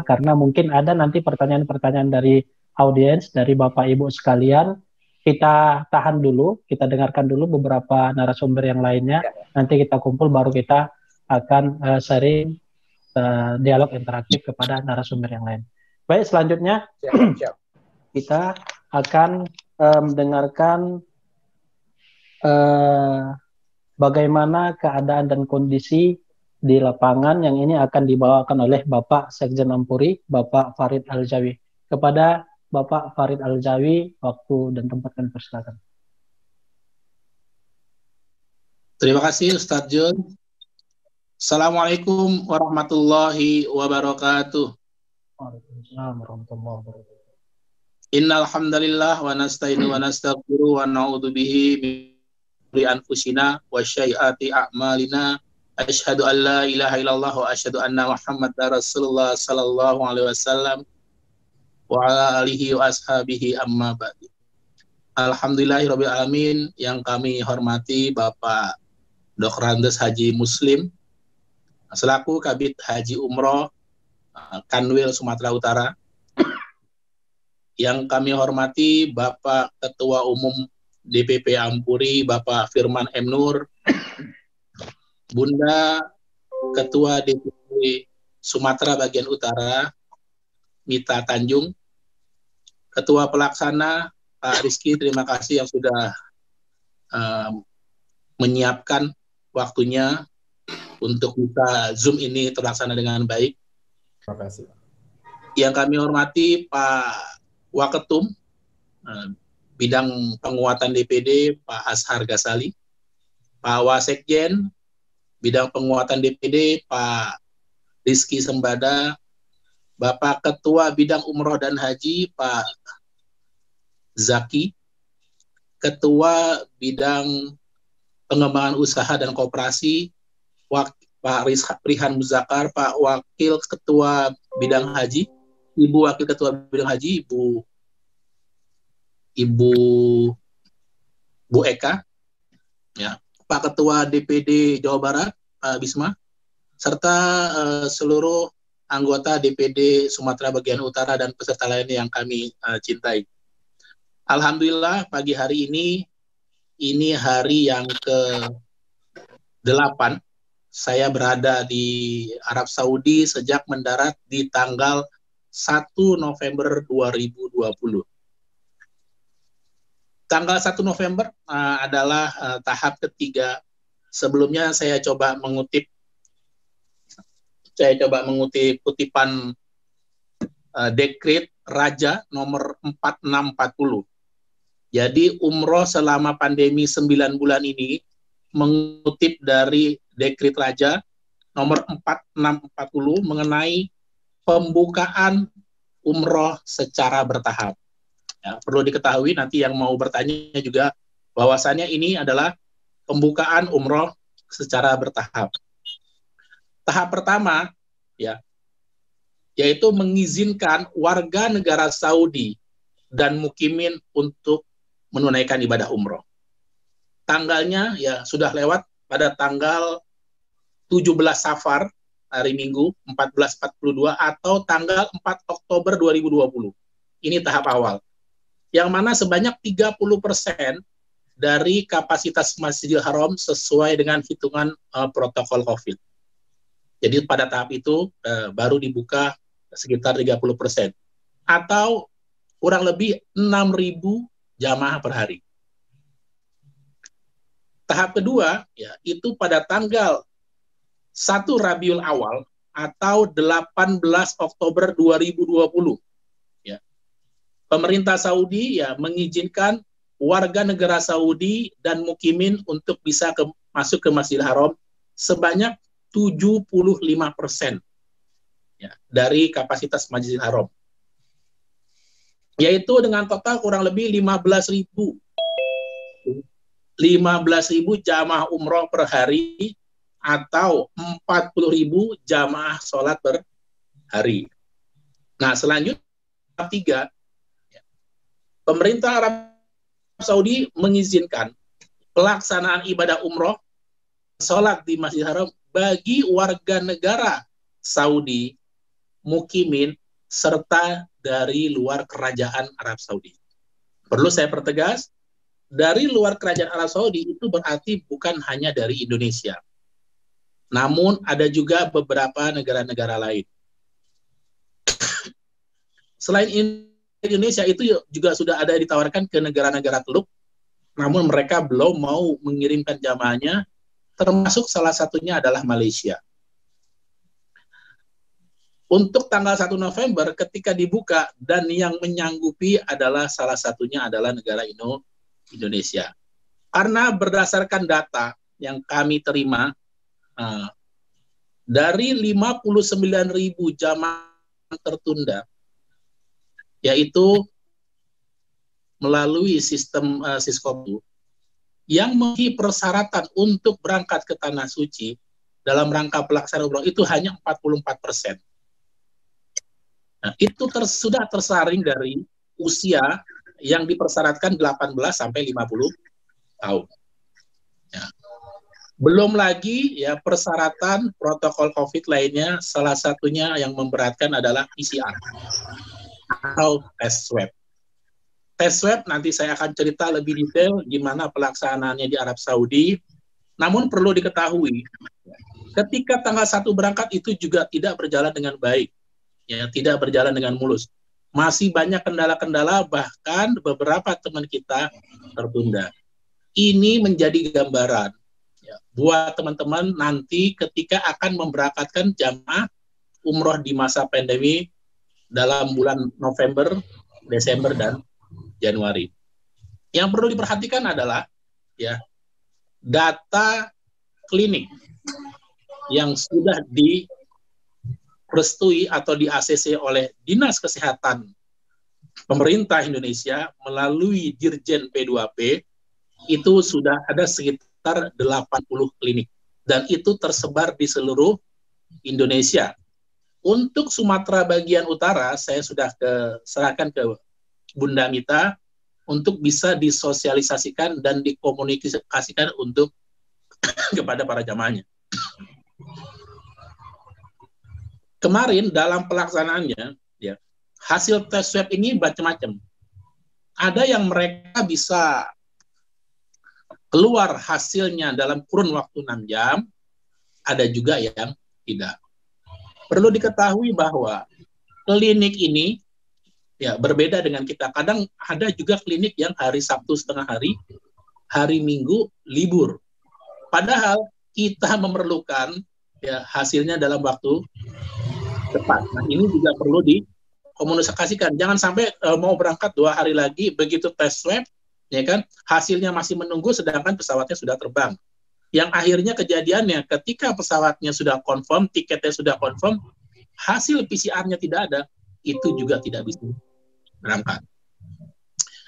Karena mungkin ada nanti pertanyaan-pertanyaan dari audiens, dari Bapak Ibu sekalian. Kita tahan dulu, kita dengarkan dulu beberapa narasumber yang lainnya. Nanti kita kumpul, baru kita akan sharing dialog interaktif kepada narasumber yang lain. Baik, selanjutnya kita akan mendengarkan bagaimana keadaan dan kondisi di lapangan yang ini akan dibawakan oleh Bapak Sekjen Ampuri, Bapak Farid Aljawi. Kepada Bapak Farid Aljawi, waktu dan tempat kami persilakan. Terima kasih Ustadz Jun. Assalamualaikum warahmatullahi wabarakatuh. Waalaikumsalam warahmatullahi wabarakatuh. Innal hamdalillah wa nasta'inu wa nastaghfiru wa na'udzu bihi min anfusina wa syai'ati a'malina. Asyhadu an la ilaha illallah wa asyhadu anna Muhammadar Rasulullah sallallahu alaihi wasallam wa ala alihi wa ashabihi amma ba'du. Alhamdulillahirabbil alamin, yang kami hormati Bapak Dr. Andes Haji Muslim selaku Kabid Haji Umroh Kanwil Sumatera Utara. Yang kami hormati Bapak Ketua Umum DPP Ampuri Bapak Firman M. Nur, Bunda Ketua DPP Sumatera Bagian Utara Mita Tanjung, Ketua Pelaksana Pak Rizky, terima kasih yang sudah menyiapkan waktunya untuk bisa Zoom ini terlaksana dengan baik. Terima kasih. Yang kami hormati Pak Waketum bidang penguatan DPD Pak Ashar Ghazali, Pak Wasekjen bidang penguatan DPD Pak Rizky Sembada, Bapak Ketua Bidang Umroh dan Haji Pak Zaki, Ketua Bidang Pengembangan Usaha dan Koperasi Pak Rihan Muzakar, Pak Wakil Ketua Bidang Haji, Ibu Wakil Ketua Bidang Haji Ibu Eka, ya, Pak Ketua DPD Jawa Barat Pak Bisma, serta seluruh anggota DPD Sumatera Bagian Utara dan peserta lainnya yang kami cintai. Alhamdulillah pagi hari ini hari yang ke-8 saya berada di Arab Saudi sejak mendarat di tanggal 1 November 2020. Tanggal 1 November adalah tahap ketiga. Sebelumnya saya coba mengutip kutipan dekret Raja nomor 4640. Jadi umroh selama pandemi 9 bulan ini mengutip dari dekret Raja nomor 4640 mengenai pembukaan umroh secara bertahap. Ya, perlu diketahui nanti yang mau bertanya juga bahwasannya ini adalah pembukaan umroh secara bertahap. Tahap pertama, ya, yaitu mengizinkan warga negara Saudi dan mukimin untuk menunaikan ibadah umroh. Tanggalnya ya sudah lewat pada tanggal 17 Safar, hari Minggu 1442, atau tanggal 4 Oktober 2020. Ini tahap awal. Yang mana sebanyak 30% dari kapasitas Masjidil Haram sesuai dengan hitungan protokol COVID. Jadi pada tahap itu baru dibuka sekitar 30%. Atau kurang lebih 6.000 jamaah per hari. Tahap kedua, ya, itu pada tanggal 1 Rabiul Awal atau 18 Oktober 2020. Ya. Pemerintah Saudi ya mengizinkan warga negara Saudi dan mukimin untuk bisa masuk ke Masjidil Haram sebanyak 75% ya, dari kapasitas Masjidil Haram. Yaitu dengan total kurang lebih 15.000 jamaah umroh per hari atau 40.000 jamaah sholat per hari. Nah, selanjutnya tahap 3, pemerintah Arab Saudi mengizinkan pelaksanaan ibadah umroh sholat di Masjidil Haram bagi warga negara Saudi, mukimin, serta dari luar kerajaan Arab Saudi. Perlu saya pertegas, dari luar kerajaan Arab Saudi itu berarti bukan hanya dari Indonesia. Namun ada juga beberapa negara-negara lain. Selain Indonesia itu juga sudah ada ditawarkan ke negara-negara Teluk, namun mereka belum mau mengirimkan jamaahnya, termasuk salah satunya adalah Malaysia. Untuk tanggal 1 November ketika dibuka dan yang menyanggupi adalah salah satunya adalah negara Indonesia. Karena berdasarkan data yang kami terima, dari 59.000 jamaah tertunda, yaitu melalui sistem Siskopu, yang memenuhi persyaratan untuk berangkat ke Tanah Suci dalam rangka pelaksanaan umroh itu hanya 44%. Nah, itu sudah tersaring dari usia yang dipersyaratkan 18 sampai 50 tahun. Ya. Belum lagi ya persyaratan protokol COVID lainnya, salah satunya yang memberatkan adalah PCR atau tes swab. Tes swab nanti saya akan cerita lebih detail gimana pelaksanaannya di Arab Saudi. Namun perlu diketahui, ketika tanggal 1 berangkat itu juga tidak berjalan dengan baik, ya, tidak berjalan dengan mulus. Masih banyak kendala-kendala, bahkan beberapa teman kita tertunda. Ini menjadi gambaran ya, buat teman-teman nanti ketika akan memberangkatkan jamaah umroh di masa pandemi dalam bulan November, Desember, dan Januari. Yang perlu diperhatikan adalah ya data klinik yang sudah direstui atau di-ACC oleh Dinas Kesehatan Pemerintah Indonesia melalui Dirjen P2P itu sudah ada sekitar 80 klinik dan itu tersebar di seluruh Indonesia. Untuk Sumatera bagian utara saya sudah serahkan ke Bunda Mita untuk bisa disosialisasikan dan dikomunikasikan untuk kepada para jamaahnya. Kemarin dalam pelaksanaannya, ya, hasil tes swab ini macam-macam. Ada yang mereka bisa keluar hasilnya dalam kurun waktu 6 jam, ada juga yang tidak. Perlu diketahui bahwa klinik ini ya berbeda dengan kita. Kadang ada juga klinik yang hari Sabtu setengah hari, hari Minggu libur. Padahal kita memerlukan ya hasilnya dalam waktu cepat. Nah, ini juga perlu dikomunikasikan. Jangan sampai mau berangkat 2 hari lagi, begitu tes swab, ya kan, hasilnya masih menunggu sedangkan pesawatnya sudah terbang. Yang akhirnya kejadiannya ketika pesawatnya sudah confirm, tiketnya sudah confirm, hasil PCR-nya tidak ada, itu juga tidak bisa berangkat.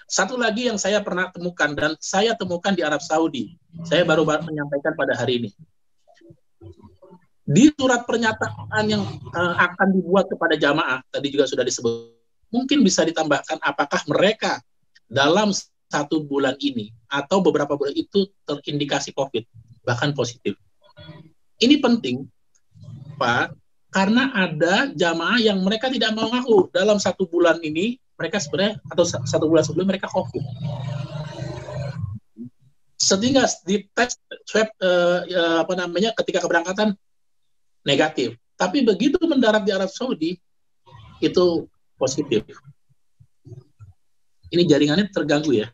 Satu lagi yang saya pernah temukan dan saya temukan di Arab Saudi, saya baru menyampaikan pada hari ini. Di surat pernyataan yang akan dibuat kepada jamaah, tadi juga sudah disebut, mungkin bisa ditambahkan apakah mereka dalam 1 bulan ini atau beberapa bulan itu terindikasi COVID, bahkan positif. Ini penting, Pak, karena ada jamaah yang mereka tidak mau ngaku dalam 1 bulan ini mereka sebenarnya, atau 1 bulan sebelum mereka COVID. Sehingga di tes swab ketika keberangkatan negatif, tapi begitu mendarat di Arab Saudi itu positif. Ini jaringannya terganggu ya.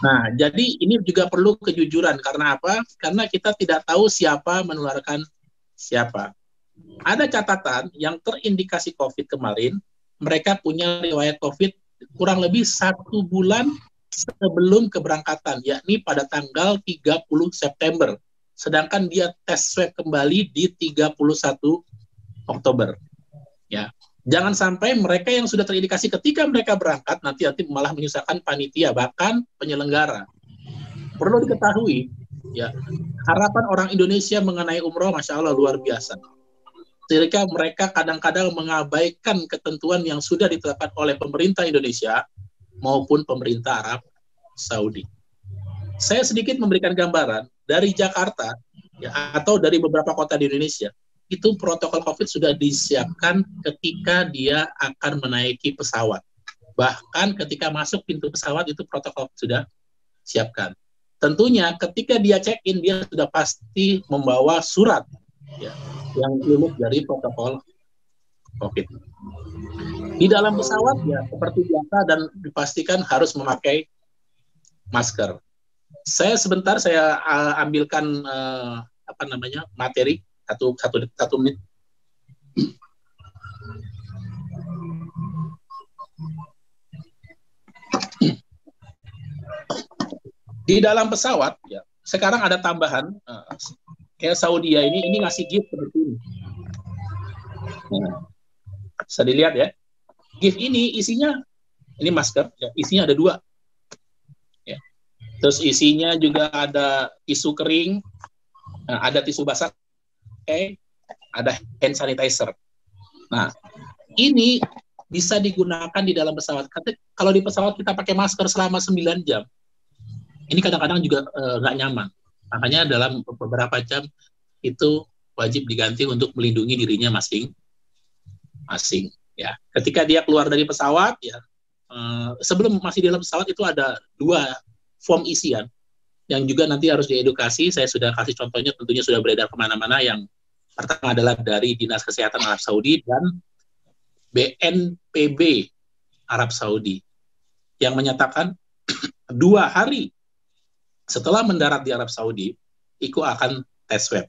Nah, jadi ini juga perlu kejujuran. Karena apa? Karena kita tidak tahu siapa menularkan siapa. Ada catatan yang terindikasi COVID kemarin, mereka punya riwayat COVID kurang lebih 1 bulan sebelum keberangkatan, yakni pada tanggal 30 September. Sedangkan dia tes swab kembali di 31 Oktober. Ya, jangan sampai mereka yang sudah terindikasi ketika mereka berangkat nanti malah menyusahkan panitia bahkan penyelenggara. Perlu diketahui, ya, harapan orang Indonesia mengenai umroh, masya Allah luar biasa. Ketika mereka kadang-kadang mengabaikan ketentuan yang sudah ditetapkan oleh pemerintah Indonesia maupun pemerintah Arab Saudi. Saya sedikit memberikan gambaran dari Jakarta ya, atau dari beberapa kota di Indonesia, itu protokol COVID sudah disiapkan ketika dia akan menaiki pesawat. Bahkan ketika masuk pintu pesawat itu protokol sudah siapkan. Tentunya ketika dia check-in dia sudah pasti membawa surat ya, yang lulus dari protokol COVID. Di dalam pesawat ya seperti biasa dan dipastikan harus memakai masker. Saya sebentar ambilkan materi satu menit. Di dalam pesawat ya sekarang ada tambahan kayak Saudi ya ini ngasih gift seperti ini. Bisa dilihat ya. Gift ini isinya ini masker ya, isinya ada 2. Terus isinya juga ada tisu kering, ada tisu basah, ada hand sanitizer. Nah, ini bisa digunakan di dalam pesawat. Kalau di pesawat kita pakai masker selama 9 jam, ini kadang-kadang juga nggak nyaman. Makanya dalam beberapa jam itu wajib diganti untuk melindungi dirinya masing-masing. Ya, ketika dia keluar dari pesawat, ya sebelum masih di dalam pesawat itu ada 2 form isian yang juga nanti harus diedukasi. Saya sudah kasih contohnya, tentunya sudah beredar kemana-mana. Yang pertama adalah dari Dinas Kesehatan Arab Saudi dan BNPB Arab Saudi yang menyatakan 2 hari setelah mendarat di Arab Saudi, IKU akan tes swab.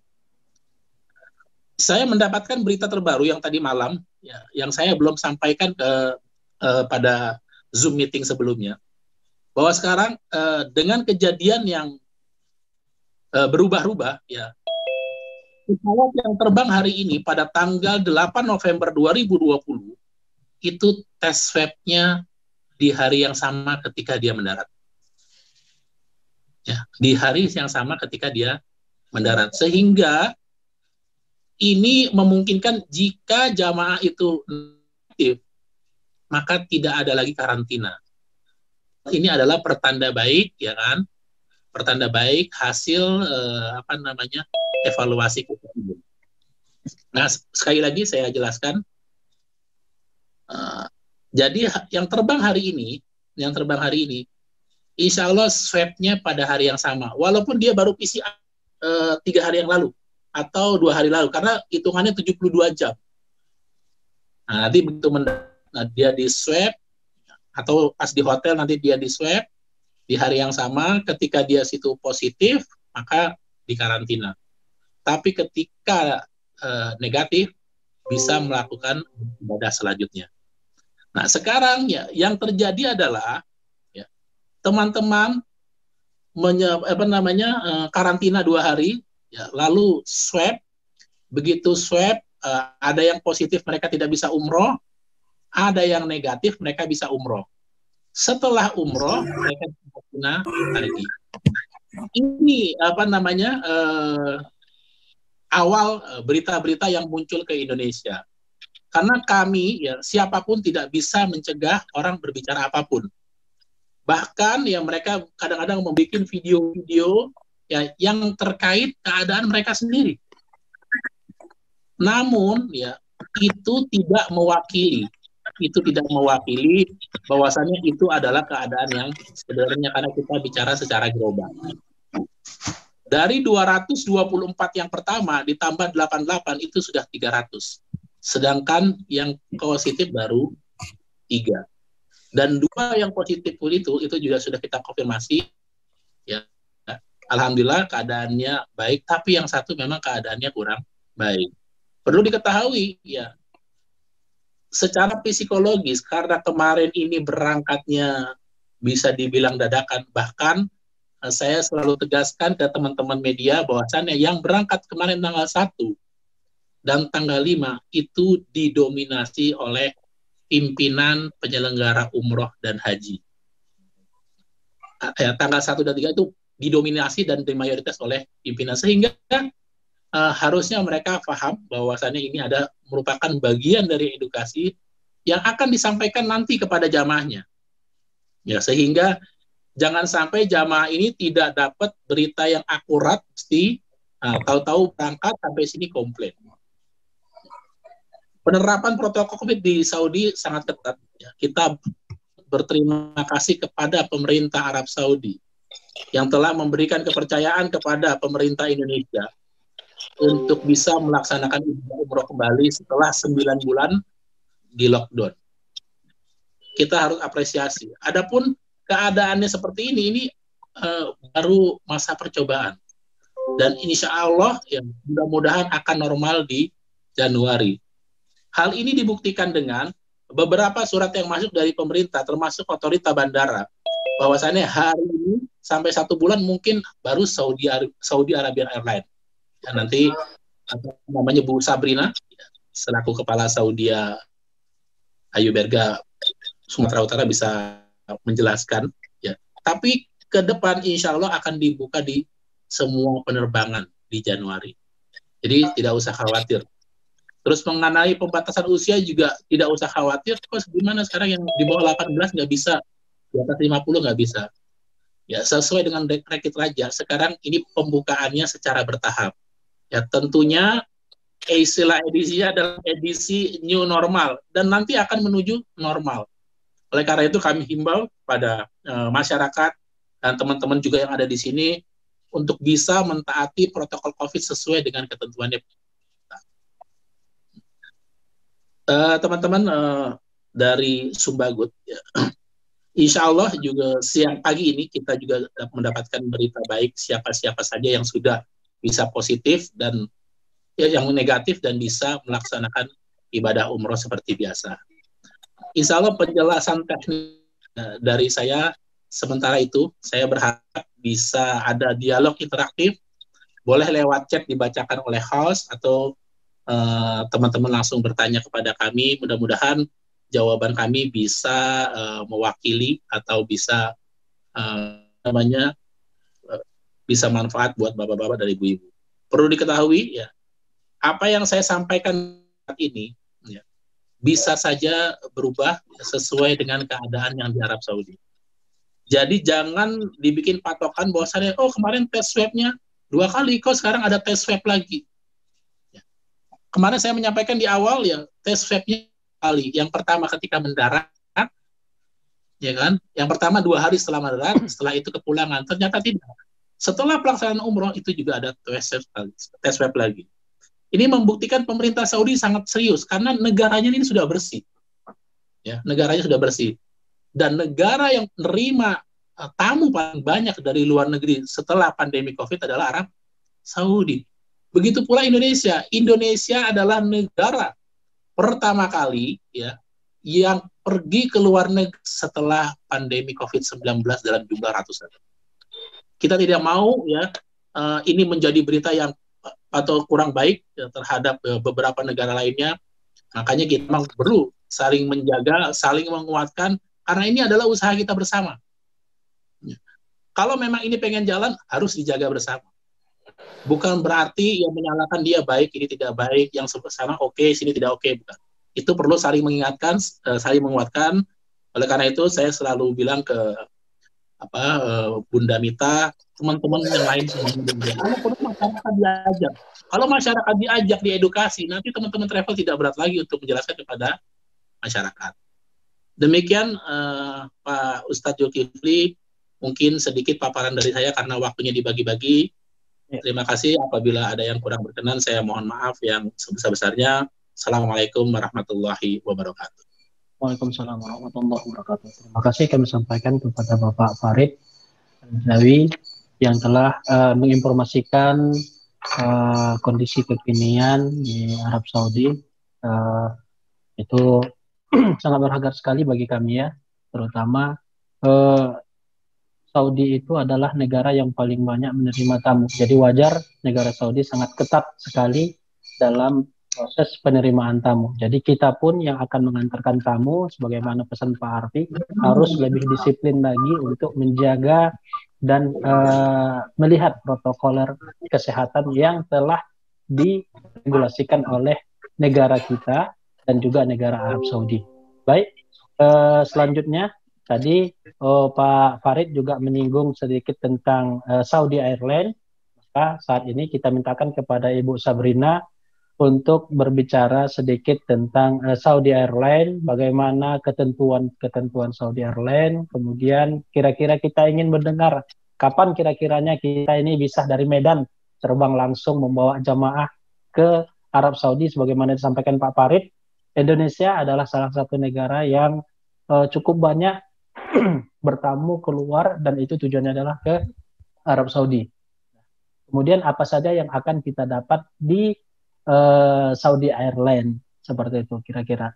Saya mendapatkan berita terbaru yang tadi malam, ya, yang saya belum sampaikan pada Zoom meeting sebelumnya, bahwa sekarang dengan kejadian yang berubah-ubah, ya, pesawat yang terbang hari ini pada tanggal 8 November 2020 itu tes swab-nya di hari yang sama ketika dia mendarat. Ya, di hari yang sama ketika dia mendarat. Sehingga ini memungkinkan jika jamaah itu negatif, maka tidak ada lagi karantina. Ini adalah pertanda baik, ya kan? Pertanda baik hasil evaluasi kita. Nah, sekali lagi saya jelaskan. Jadi yang terbang hari ini, insya Allah swab-nya pada hari yang sama, walaupun dia baru PCR 3 hari yang lalu atau 2 hari lalu, karena hitungannya 72 jam. Nah, nanti begitu dia di swab atau pas di hotel nanti dia di swab di hari yang sama, ketika dia situ positif maka dikarantina. Tapi ketika negatif bisa melakukan ibadah selanjutnya. Nah, sekarang ya yang terjadi adalah ya, teman-teman karantina 2 hari, ya, lalu swab. Begitu swab ada yang positif mereka tidak bisa umroh, ada yang negatif mereka bisa umroh. Setelah umroh mereka karantina lagi. ini awal berita-berita yang muncul ke Indonesia. Karena kami, ya, siapapun tidak bisa mencegah orang berbicara apapun. Bahkan ya mereka kadang-kadang membuat video-video ya yang terkait keadaan mereka sendiri. Namun ya itu tidak mewakili bahwasannya itu adalah keadaan yang sebenarnya, karena kita bicara secara global. Dari 224 yang pertama ditambah 88 itu sudah 300. Sedangkan yang positif baru 3. Dan 2 yang positif itu juga sudah kita konfirmasi. Ya, alhamdulillah keadaannya baik, tapi yang satu memang keadaannya kurang baik. Perlu diketahui ya, secara psikologis karena kemarin ini berangkatnya bisa dibilang dadakan, bahkan saya selalu tegaskan ke teman-teman media bahwasannya yang berangkat kemarin tanggal 1 dan tanggal 5 itu didominasi oleh pimpinan penyelenggara umroh dan haji. Tanggal 1 dan 3 itu didominasi dan dimayoritas oleh pimpinan, sehingga harusnya mereka paham bahwasannya ini merupakan bagian dari edukasi yang akan disampaikan nanti kepada jamaahnya. Ya, sehingga jangan sampai jamaah ini tidak dapat berita yang akurat, mesti tahu-tahu berangkat sampai sini komplain. Penerapan protokol COVID di Saudi sangat ketat. Ya. Kita berterima kasih kepada pemerintah Arab Saudi yang telah memberikan kepercayaan kepada pemerintah Indonesia untuk bisa melaksanakan ibadah umroh kembali setelah 9 bulan di lockdown. Kita harus apresiasi. Adapun keadaannya seperti ini baru masa percobaan. Dan insya Allah ya, mudah-mudahan akan normal di Januari. Hal ini dibuktikan dengan beberapa surat yang masuk dari pemerintah, termasuk otorita bandara, bahwasannya hari ini sampai 1 bulan mungkin baru Saudi Arabian Airlines. Ya, nanti namanya Bu Sabrina selaku kepala Saudi Ayu Berga Sumatera Utara bisa menjelaskan. Ya. Tapi ke depan insya Allah akan dibuka di semua penerbangan di Januari. Jadi tidak usah khawatir. Terus mengenai pembatasan usia juga tidak usah khawatir. Kok gimana sekarang yang di bawah 18 nggak bisa, di atas 50 nggak bisa. Ya, sesuai dengan Rekit Raja, sekarang ini pembukaannya secara bertahap. Ya, tentunya istilah edisinya adalah edisi new normal dan nanti akan menuju normal. Oleh karena itu kami himbau pada masyarakat dan teman-teman juga yang ada di sini untuk bisa mentaati protokol COVID sesuai dengan ketentuannya. Teman-teman dari Sumbagut, ya. Insya Allah juga siang pagi ini kita juga mendapatkan berita baik siapa-siapa saja yang sudah bisa positif dan ya, yang negatif dan bisa melaksanakan ibadah umroh seperti biasa. Insya Allah penjelasan teknis dari saya sementara itu, saya berharap bisa ada dialog interaktif, boleh lewat chat dibacakan oleh host atau teman-teman langsung bertanya kepada kami. Mudah-mudahan jawaban kami bisa mewakili atau bisa bisa manfaat buat bapak-bapak dan ibu-ibu. Perlu diketahui ya, apa yang saya sampaikan saat ini ya, bisa saja berubah sesuai dengan keadaan yang di Arab Saudi. Jadi jangan dibikin patokan bahwasannya kemarin tes swab-nya 2 kali, kok sekarang ada tes swab lagi. Kemarin saya menyampaikan di awal ya, tes swab-nya kali. Yang pertama ketika mendarat, ya kan? Yang pertama 2 hari setelah mendarat, setelah itu kepulangan. Ternyata tidak. Setelah pelaksanaan umroh itu juga ada tes swab lagi. Ini membuktikan pemerintah Saudi sangat serius karena negaranya ini sudah bersih. Ya, negaranya sudah bersih. Dan negara yang menerima tamu paling banyak dari luar negeri setelah pandemi COVID adalah Arab Saudi. Begitu pula Indonesia. Indonesia adalah negara pertama kali ya yang pergi ke luar negeri setelah pandemi COVID-19 dalam jumlah ratusan. Kita tidak mau ya ini menjadi berita yang atau kurang baik ya, terhadap beberapa negara lainnya. Makanya kita memang perlu saling menjaga, saling menguatkan karena ini adalah usaha kita bersama. Kalau memang ini pengen jalan, harus dijaga bersama. Bukan berarti yang menyalahkan dia baik, ini tidak baik, yang sana oke, sini tidak oke. Bukan. Itu perlu saling mengingatkan, saling menguatkan. Oleh karena itu, saya selalu bilang ke Bunda Mita, teman-teman yang lain kalau masyarakat diajak, kalau masyarakat diajak diedukasi, nanti teman-teman travel tidak berat lagi untuk menjelaskan kepada masyarakat. Demikian Pak Ustadz Zulkifli, mungkin sedikit paparan dari saya karena waktunya dibagi-bagi. Terima kasih. Apabila ada yang kurang berkenan, saya mohon maaf yang sebesar-besarnya. Assalamualaikum warahmatullahi wabarakatuh. Waalaikumsalam warahmatullahi wabarakatuh. Terima kasih kami sampaikan kepada Bapak Farid Aljawi yang telah menginformasikan kondisi kekinian di Arab Saudi. Itu sangat berharga sekali bagi kami ya, terutama Saudi itu adalah negara yang paling banyak menerima tamu. Jadi wajar negara Saudi sangat ketat sekali dalam proses penerimaan tamu. Jadi kita pun yang akan mengantarkan tamu, sebagaimana pesan Pak Arfi, harus lebih disiplin lagi untuk menjaga dan melihat protokoler kesehatan yang telah diregulasikan oleh negara kita dan juga negara Arab Saudi. Baik, selanjutnya tadi Pak Farid juga menyinggung sedikit tentang Saudi Airlines. Maka saat ini kita mintakan kepada Ibu Sabrina untuk berbicara sedikit tentang Saudi Airlines, bagaimana ketentuan Saudi Airlines, kemudian kira-kira kita ingin mendengar kapan kira-kiranya kita ini bisa dari Medan terbang langsung membawa jamaah ke Arab Saudi, sebagaimana disampaikan Pak Farid. Indonesia adalah salah satu negara yang cukup banyak bertamu keluar, dan itu tujuannya adalah ke Arab Saudi. Kemudian apa saja yang akan kita dapat di Saudi Airlines, seperti itu kira-kira.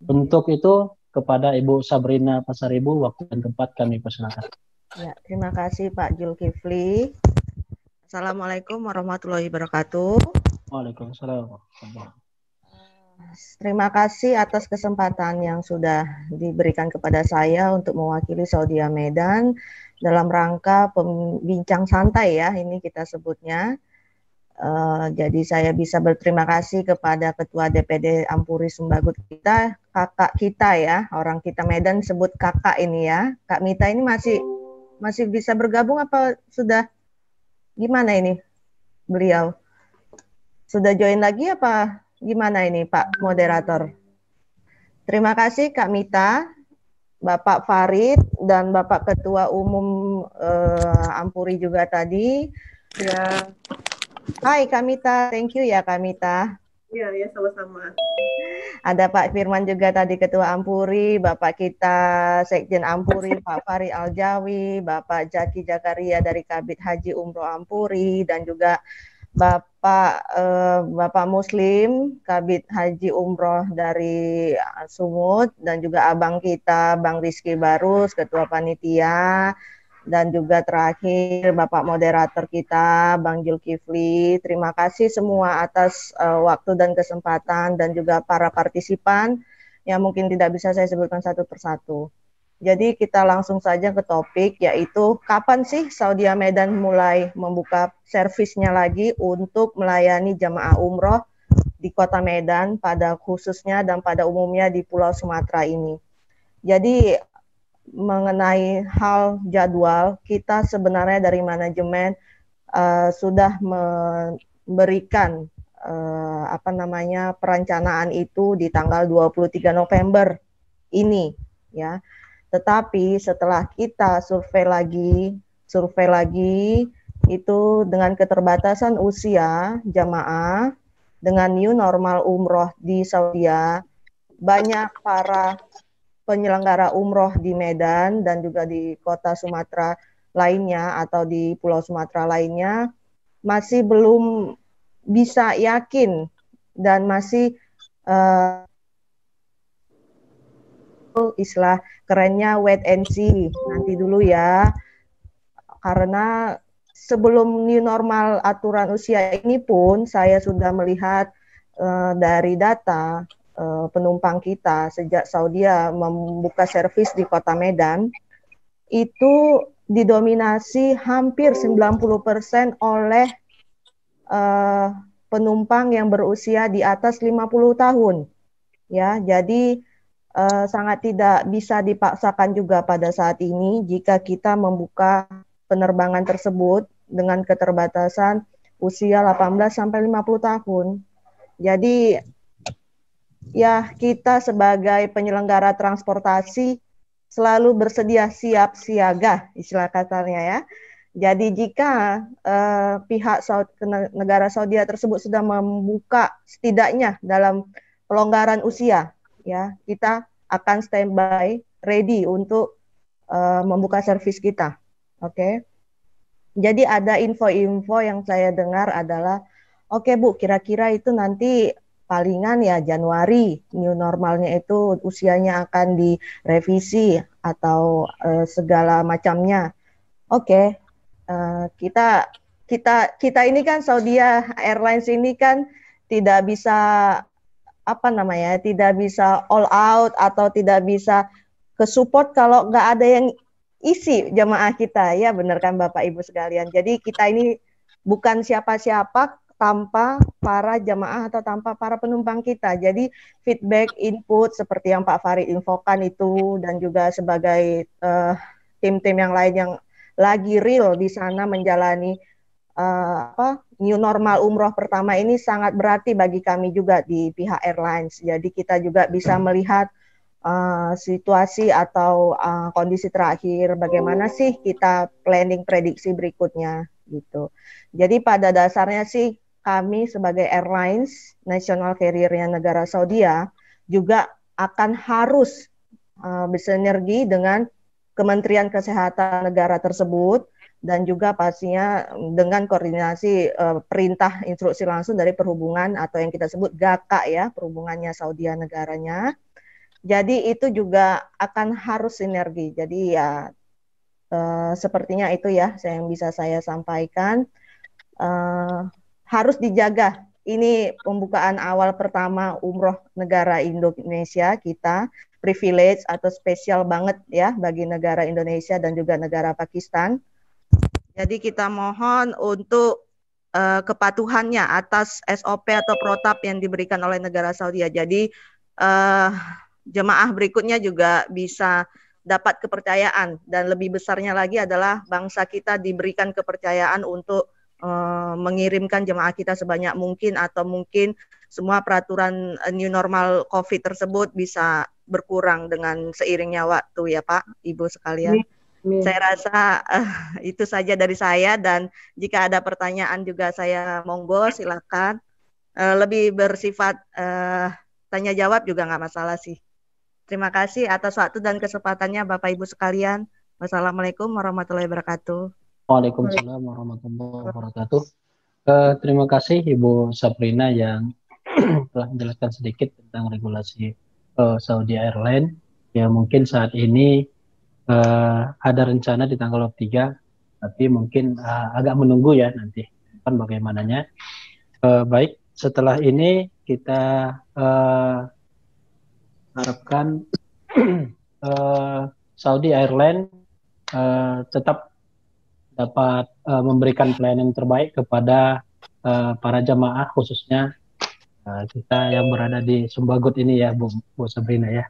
Untuk itu kepada Ibu Sabrina Pasaribu, waktu dan tempat kami persilakan. Ya, terima kasih Pak Zulkifli. Assalamualaikum warahmatullahi wabarakatuh. Waalaikumsalam. Terima kasih atas kesempatan yang sudah diberikan kepada saya untuk mewakili Saudi Medan dalam rangka pembincang santai ya, ini kita sebutnya. Jadi saya bisa berterima kasih kepada Ketua DPD Ampuri Sumbagut kita, kakak kita ya, orang kita Medan sebut kakak ini ya. Kak Mita ini masih bisa bergabung apa sudah gimana ini beliau? Sudah join lagi apa gimana ini Pak Moderator? Terima kasih Kak Mita, Bapak Farid, dan Bapak Ketua Umum Ampuri juga tadi. Ya. Hai Kak Mita, thank you ya Kak Mita. Iya, ya sama-sama. Ada Pak Firman juga tadi Ketua Ampuri, Bapak kita Sekjen Ampuri, Pak Farid Aljawi, Bapak Zaki Zakaria dari Kabid Haji Umroh Ampuri, dan juga Bapak Muslim, Kabid Haji Umroh dari Sumut, dan juga abang kita, Bang Rizky Barus, Ketua Panitia, dan juga terakhir Bapak Moderator kita, Bang Zulkifli. Terima kasih semua atas waktu dan kesempatan, dan juga para partisipan yang mungkin tidak bisa saya sebutkan satu persatu. Jadi kita langsung saja ke topik, yaitu kapan sih Saudi Medan mulai membuka servisnya lagi untuk melayani jamaah umroh di kota Medan pada khususnya dan pada umumnya di Pulau Sumatera ini. Jadi mengenai hal jadwal, kita sebenarnya dari manajemen sudah memberikan perencanaan itu di tanggal 23 November ini ya. Tetapi setelah kita survei lagi itu dengan keterbatasan usia jamaah dengan new normal umroh di Saudi, banyak para penyelenggara umroh di Medan dan juga di kota Sumatera lainnya atau di Pulau Sumatera lainnya masih belum bisa yakin dan masih istilah kerennya wait and see, nanti dulu ya, karena sebelum new normal aturan usia ini pun saya sudah melihat dari data penumpang kita sejak Saudi membuka servis di kota Medan itu didominasi hampir 90% oleh penumpang yang berusia di atas 50 tahun. Ya, jadi sangat tidak bisa dipaksakan juga pada saat ini jika kita membuka penerbangan tersebut dengan keterbatasan usia 18 sampai 50 tahun. Jadi ya, kita sebagai penyelenggara transportasi selalu bersedia siap siaga, istilah katanya ya. Jadi jika pihak negara Saudi tersebut sudah membuka setidaknya dalam pelonggaran usia, ya, kita akan standby ready untuk membuka servis kita. Oke. Jadi ada info-info yang saya dengar adalah, oke Bu, kira-kira itu nanti palingan ya Januari new normalnya itu usianya akan direvisi atau segala macamnya. Oke. Kita ini kan Saudi Airlines ini kan tidak bisa tidak bisa all out atau tidak bisa ke support kalau nggak ada yang isi jamaah kita, ya benar kan Bapak Ibu sekalian. Jadi kita ini bukan siapa-siapa tanpa para jamaah atau tanpa para penumpang kita. Jadi feedback, input seperti yang Pak Farid infokan itu, dan juga sebagai tim-tim yang lain yang lagi real di sana menjalani new normal umroh pertama ini sangat berarti bagi kami juga di pihak airlines. Jadi kita juga bisa melihat situasi atau kondisi terakhir, bagaimana sih kita planning prediksi berikutnya gitu. Jadi pada dasarnya sih kami sebagai airlines national carrier-nya negara Saudi juga akan harus bersinergi dengan Kementerian Kesehatan negara tersebut, dan juga pastinya dengan koordinasi perintah instruksi langsung dari perhubungan atau yang kita sebut GAKA ya, perhubungannya Saudi negaranya. Jadi itu juga akan harus sinergi. Jadi ya sepertinya itu ya yang bisa saya sampaikan. Harus dijaga. Ini pembukaan awal pertama umroh negara Indonesia kita, privilege atau spesial banget ya bagi negara Indonesia dan juga negara Pakistan. Jadi kita mohon untuk kepatuhannya atas SOP atau protap yang diberikan oleh negara Saudi. Jadi jemaah berikutnya juga bisa dapat kepercayaan, dan lebih besarnya lagi adalah bangsa kita diberikan kepercayaan untuk mengirimkan jemaah kita sebanyak mungkin, atau mungkin semua peraturan new normal COVID tersebut bisa berkurang dengan seiringnya waktu ya Pak, Ibu sekalian. Saya rasa itu saja dari saya, dan jika ada pertanyaan juga saya monggo silakan. Lebih bersifat tanya jawab juga nggak masalah sih. Terima kasih atas waktu dan kesempatannya Bapak Ibu sekalian. Wassalamualaikum warahmatullahi wabarakatuh. Waalaikumsalam warahmatullahi wabarakatuh. Terima kasih Ibu Sabrina yang telah menjelaskan sedikit tentang regulasi Saudi Airlines. Ya mungkin saat ini ada rencana di tanggal 3, tapi mungkin agak menunggu ya nanti kan bagaimananya. Baik, setelah ini kita harapkan Saudi Airlines tetap dapat memberikan pelayanan terbaik kepada para jamaah, khususnya kita yang berada di Sumbagut ini ya Bu Sabrina ya.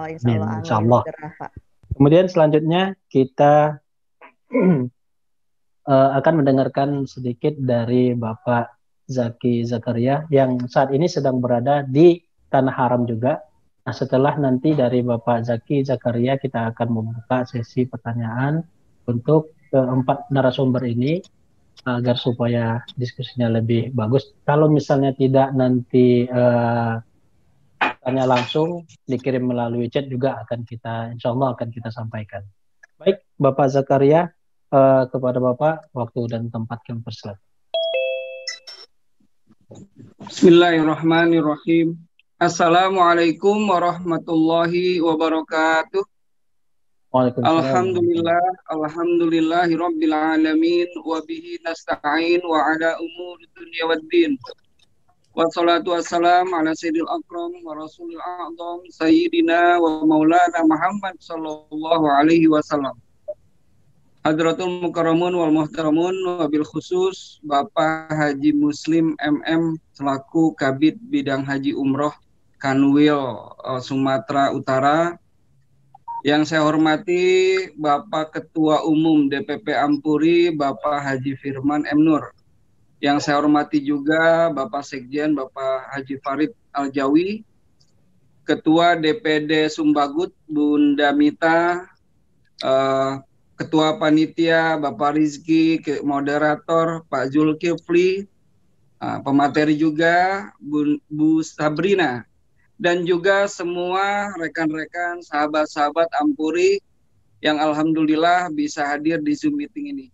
Insya Allah. Kemudian selanjutnya kita akan mendengarkan sedikit dari Bapak Zaki Zakaria yang saat ini sedang berada di Tanah Haram juga. Nah, setelah nanti dari Bapak Zaki Zakaria kita akan membuka sesi pertanyaan untuk keempat narasumber ini agar supaya diskusinya lebih bagus. Kalau misalnya tidak nanti tanya langsung dikirim melalui chat juga akan kita, insya Allah akan kita sampaikan. Baik, Bapak Zakaria, kepada Bapak waktu dan tempat kami persilakan. Bismillahirrahmanirrahim. Assalamualaikum warahmatullahi wabarakatuh. Alhamdulillahi rabbil alamin, wa bihi nasta'in wa ala umuri dunya waddin. Wassalatu wassalamu ala sayyidil akram wa rasulil a'zam sayyidina wa maulana Muhammad sallallahu alaihi wasallam. Hadratul Mukarramun wal Muhtaramun, wabil khusus Bapak Haji Muslim MM selaku Kabid Bidang Haji Umroh Kanwil Sumatera Utara. Yang saya hormati Bapak Ketua Umum DPP Ampuri, Bapak Haji Firman M. Nur. Yang saya hormati juga Bapak Sekjen, Bapak Haji Farid Aljawi, Ketua DPD Sumbagut, Bunda Mita, Ketua Panitia Bapak Rizky, moderator Pak Zulkifli, pemateri juga Bu Sabrina, dan juga semua rekan-rekan, sahabat-sahabat Ampuri yang alhamdulillah bisa hadir di Zoom meeting ini.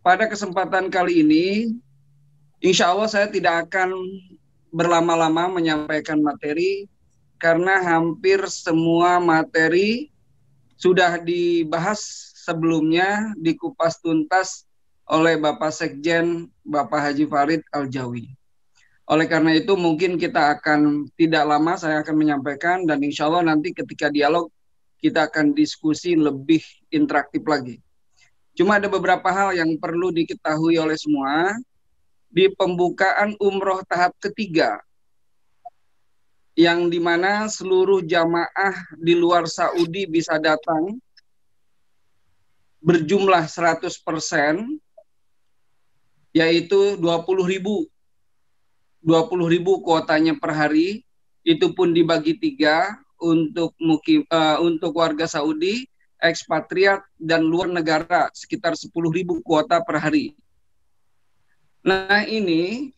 Pada kesempatan kali ini, insya Allah saya tidak akan berlama-lama menyampaikan materi, karena hampir semua materi sudah dibahas sebelumnya, dikupas tuntas oleh Bapak Sekjen, Bapak Haji Farid Aljawi. Oleh karena itu mungkin kita akan tidak lama, saya akan menyampaikan, dan insya Allah nanti ketika dialog kita akan diskusi lebih interaktif lagi. Cuma ada beberapa hal yang perlu diketahui oleh semua. Di pembukaan umroh tahap ketiga, yang dimana seluruh jamaah di luar Saudi bisa datang berjumlah 100%, yaitu 20.000 kuotanya per hari, itu pun dibagi 3 untuk untuk warga Saudi, ekspatriat, dan luar negara sekitar 10.000 kuota per hari. Nah ini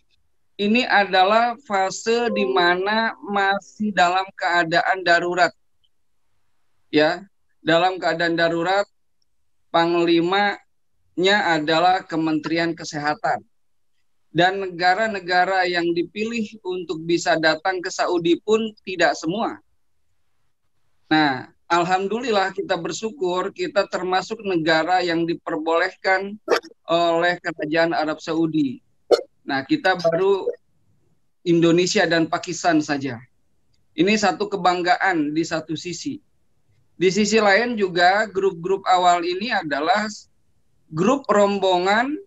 adalah fase di mana masih dalam keadaan darurat. Ya, dalam keadaan darurat, panglimanya adalah Kementerian Kesehatan. Dan negara-negara yang dipilih untuk bisa datang ke Saudi pun tidak semua. Nah, alhamdulillah kita bersyukur kita termasuk negara yang diperbolehkan oleh Kerajaan Arab Saudi. Nah, kita baru Indonesia dan Pakistan saja. Ini satu kebanggaan di satu sisi. Di sisi lain juga grup-grup awal ini adalah grup rombongan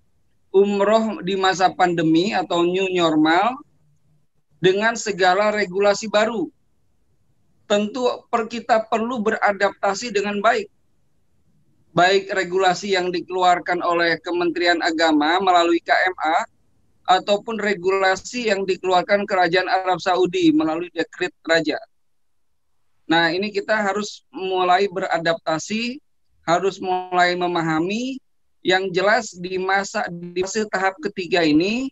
umroh di masa pandemi atau new normal dengan segala regulasi baru. Tentu kita perlu beradaptasi dengan baik. Baik regulasi yang dikeluarkan oleh Kementerian Agama melalui KMA ataupun regulasi yang dikeluarkan Kerajaan Arab Saudi melalui dekret raja. Nah, ini kita harus mulai beradaptasi, harus mulai memahami. Yang jelas di fase tahap ketiga ini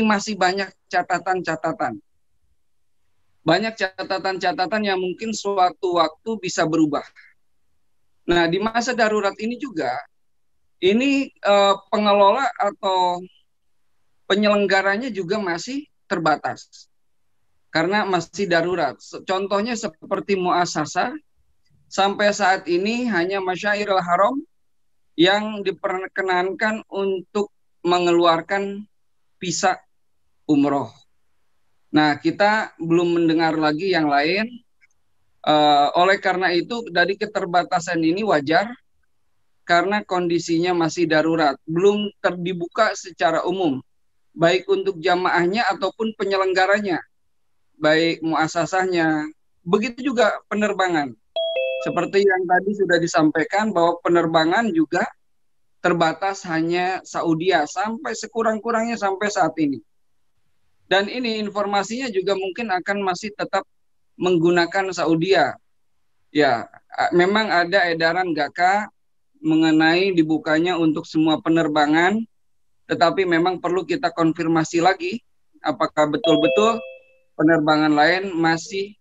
masih banyak catatan-catatan. Banyak catatan-catatan yang mungkin suatu waktu bisa berubah. Nah, di masa darurat ini juga, ini pengelola atau penyelenggaranya juga masih terbatas. Karena masih darurat. Contohnya seperti muasasah, sampai saat ini hanya Masyairul Haram yang diperkenankan untuk mengeluarkan visa umroh. Nah, kita belum mendengar lagi yang lain. Oleh karena itu, dari keterbatasan ini wajar, karena kondisinya masih darurat, belum terdibuka secara umum, baik untuk jamaahnya ataupun penyelenggaranya, baik muasasahnya, begitu juga penerbangan. Seperti yang tadi sudah disampaikan bahwa penerbangan juga terbatas hanya Saudi sampai sekurang-kurangnya sampai saat ini. Dan ini informasinya juga mungkin akan masih tetap menggunakan Saudi. Ya, memang ada edaran GAKA mengenai dibukanya untuk semua penerbangan, tetapi memang perlu kita konfirmasi lagi apakah betul-betul penerbangan lain masih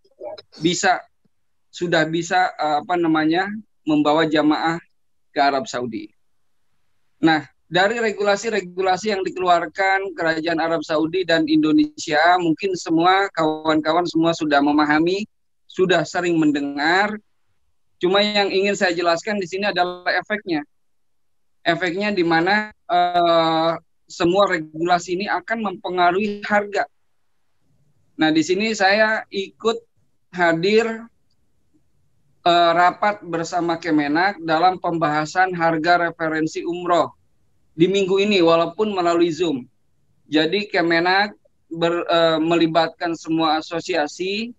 sudah bisa membawa jamaah ke Arab Saudi. Nah, dari regulasi-regulasi yang dikeluarkan Kerajaan Arab Saudi dan Indonesia, mungkin semua kawan-kawan semua sudah memahami, sudah sering mendengar. Cuma yang ingin saya jelaskan di sini adalah efeknya. Efeknya di mana semua regulasi ini akan mempengaruhi harga. Nah, di sini saya ikut hadir rapat bersama Kemenak dalam pembahasan harga referensi umroh di minggu ini walaupun melalui Zoom. Jadi Kemenak melibatkan semua asosiasi,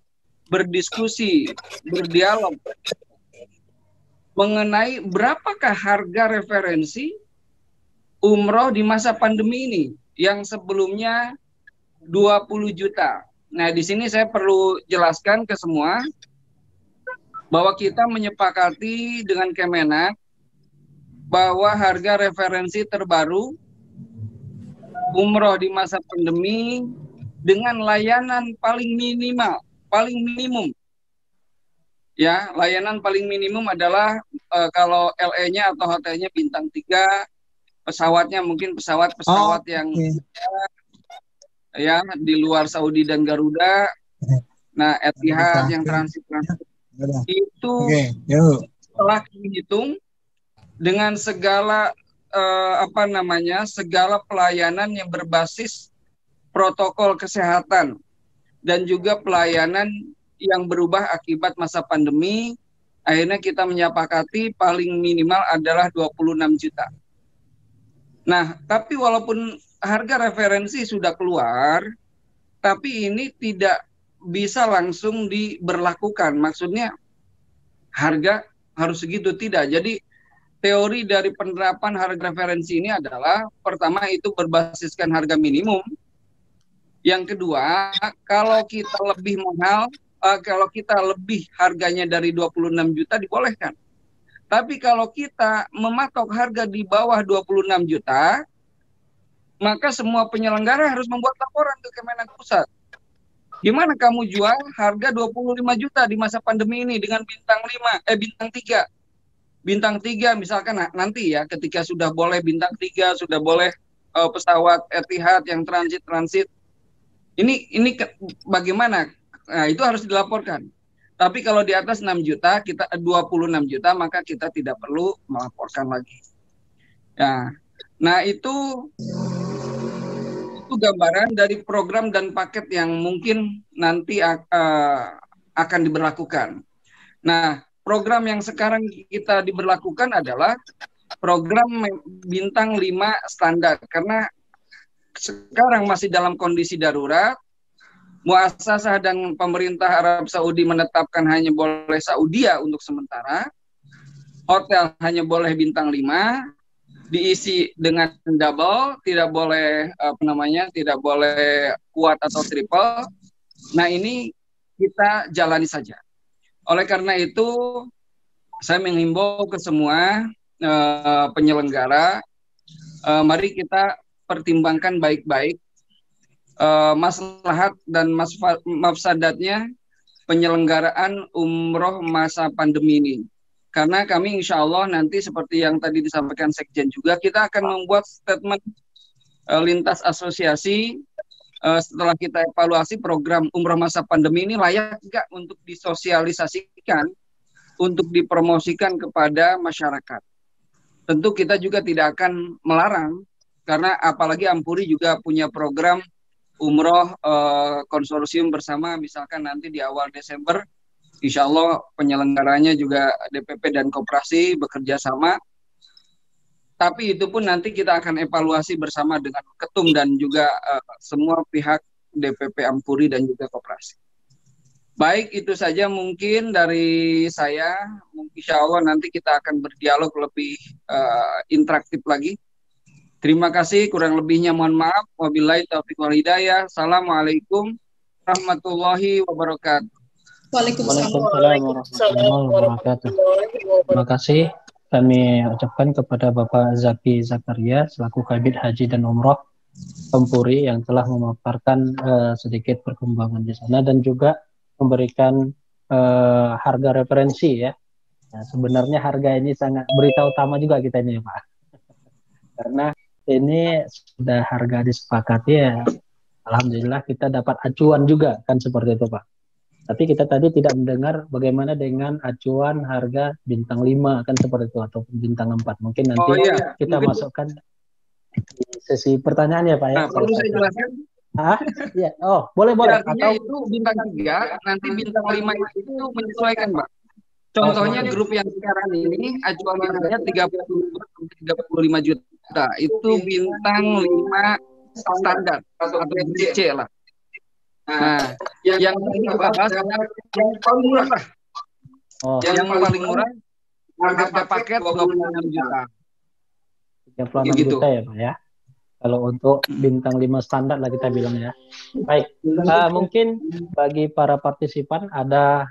berdiskusi, berdialog mengenai berapakah harga referensi umroh di masa pandemi ini yang sebelumnya 20 juta. Nah, di sini saya perlu jelaskan ke semua bahwa kita menyepakati dengan Kemenak bahwa harga referensi terbaru umroh di masa pandemi dengan layanan paling minimum. Ya, layanan paling minimum adalah kalau LE-nya atau hotelnya bintang 3, pesawatnya mungkin pesawat yang ya di luar Saudi dan Garuda. Nah, Etihad yang transit itu telah dihitung dengan segala segala pelayanan yang berbasis protokol kesehatan dan juga pelayanan yang berubah akibat masa pandemi. Akhirnya kita menyepakati paling minimal adalah 26 juta. Nah, tapi walaupun harga referensi sudah keluar, tapi ini tidak bisa langsung diberlakukan. Maksudnya harga harus segitu, tidak. Jadi teori dari penerapan harga referensi ini adalah pertama itu berbasiskan harga minimum. Yang kedua, kalau kita lebih mahal, kalau kita lebih harganya dari 26 juta dibolehkan. Tapi kalau kita mematok harga di bawah 26 juta, maka semua penyelenggara harus membuat laporan ke Kemenak Pusat. Gimana kamu jual harga 25 juta di masa pandemi ini dengan bintang 3? Bintang 3 misalkan nanti ya ketika sudah boleh bintang 3, sudah boleh pesawat Etihad yang transit. Ini bagaimana? Nah, itu harus dilaporkan. Tapi kalau di atas 6 juta, kita 26 juta, maka kita tidak perlu melaporkan lagi. Ya. Nah, itu gambaran dari program dan paket yang mungkin nanti akan diberlakukan. Nah, program yang sekarang kita diberlakukan adalah program bintang 5 standar. Karena sekarang masih dalam kondisi darurat, muasasah dan pemerintah Arab Saudi menetapkan hanya boleh Saudia untuk sementara. Hotel hanya boleh bintang 5, diisi dengan double, tidak boleh tidak boleh kuat atau triple. Nah, ini kita jalani saja. Oleh karena itu, saya menghimbau ke semua penyelenggara, mari kita pertimbangkan baik-baik maslahat dan mafsadatnya penyelenggaraan umroh masa pandemi ini. Karena kami insya Allah nanti seperti yang tadi disampaikan Sekjen juga, kita akan membuat statement lintas asosiasi setelah kita evaluasi program umroh masa pandemi ini layak nggak untuk disosialisasikan, untuk dipromosikan kepada masyarakat. Tentu kita juga tidak akan melarang, karena apalagi Ampuri juga punya program umroh konsorsium bersama, misalkan nanti di awal Desember, insya Allah penyelenggaranya juga DPP dan koperasi bekerja sama. Tapi itu pun nanti kita akan evaluasi bersama dengan Ketum dan juga semua pihak DPP Ampuri dan juga koperasi. Baik, itu saja mungkin dari saya. Insya Allah nanti kita akan berdialog lebih interaktif lagi. Terima kasih, kurang lebihnya mohon maaf. Wabillahi taufiq wal hidayah. Assalamualaikum warahmatullahi wabarakatuh. Waalaikumsalam warahmatullahi wabarakatuh. Terima kasih kami ucapkan kepada Bapak Zaki Zakaria selaku Kabid Haji dan Umroh Ampuri yang telah memaparkan sedikit perkembangan di sana dan juga memberikan harga referensi ya. Nah, sebenarnya harga ini sangat berita utama juga kita ini Pak. Karena ini sudah harga disepakati ya, alhamdulillah kita dapat acuan juga kan seperti itu Pak. Tapi kita tadi tidak mendengar bagaimana dengan acuan harga bintang 5 kan seperti itu atau bintang 4. Mungkin nanti kita masukkan di sesi pertanyaan ya Pak ya. Nah, perlu saya jelaskan? Iya. Oh, boleh. Artinya atau itu bintang 3, nanti bintang 5 itu menyesuaikan Pak. Contohnya grup yang sekarang ini acuan harganya 35 juta. Itu bintang 5 standar atau C lah. Nah, yang ini bahas yang paling murah lah. Yang paling murah harga paket 26 juta. 36 juta ya Pak ya. Kalau untuk bintang 5 standar lah kita bilang ya. Baik, mungkin bagi para partisipan ada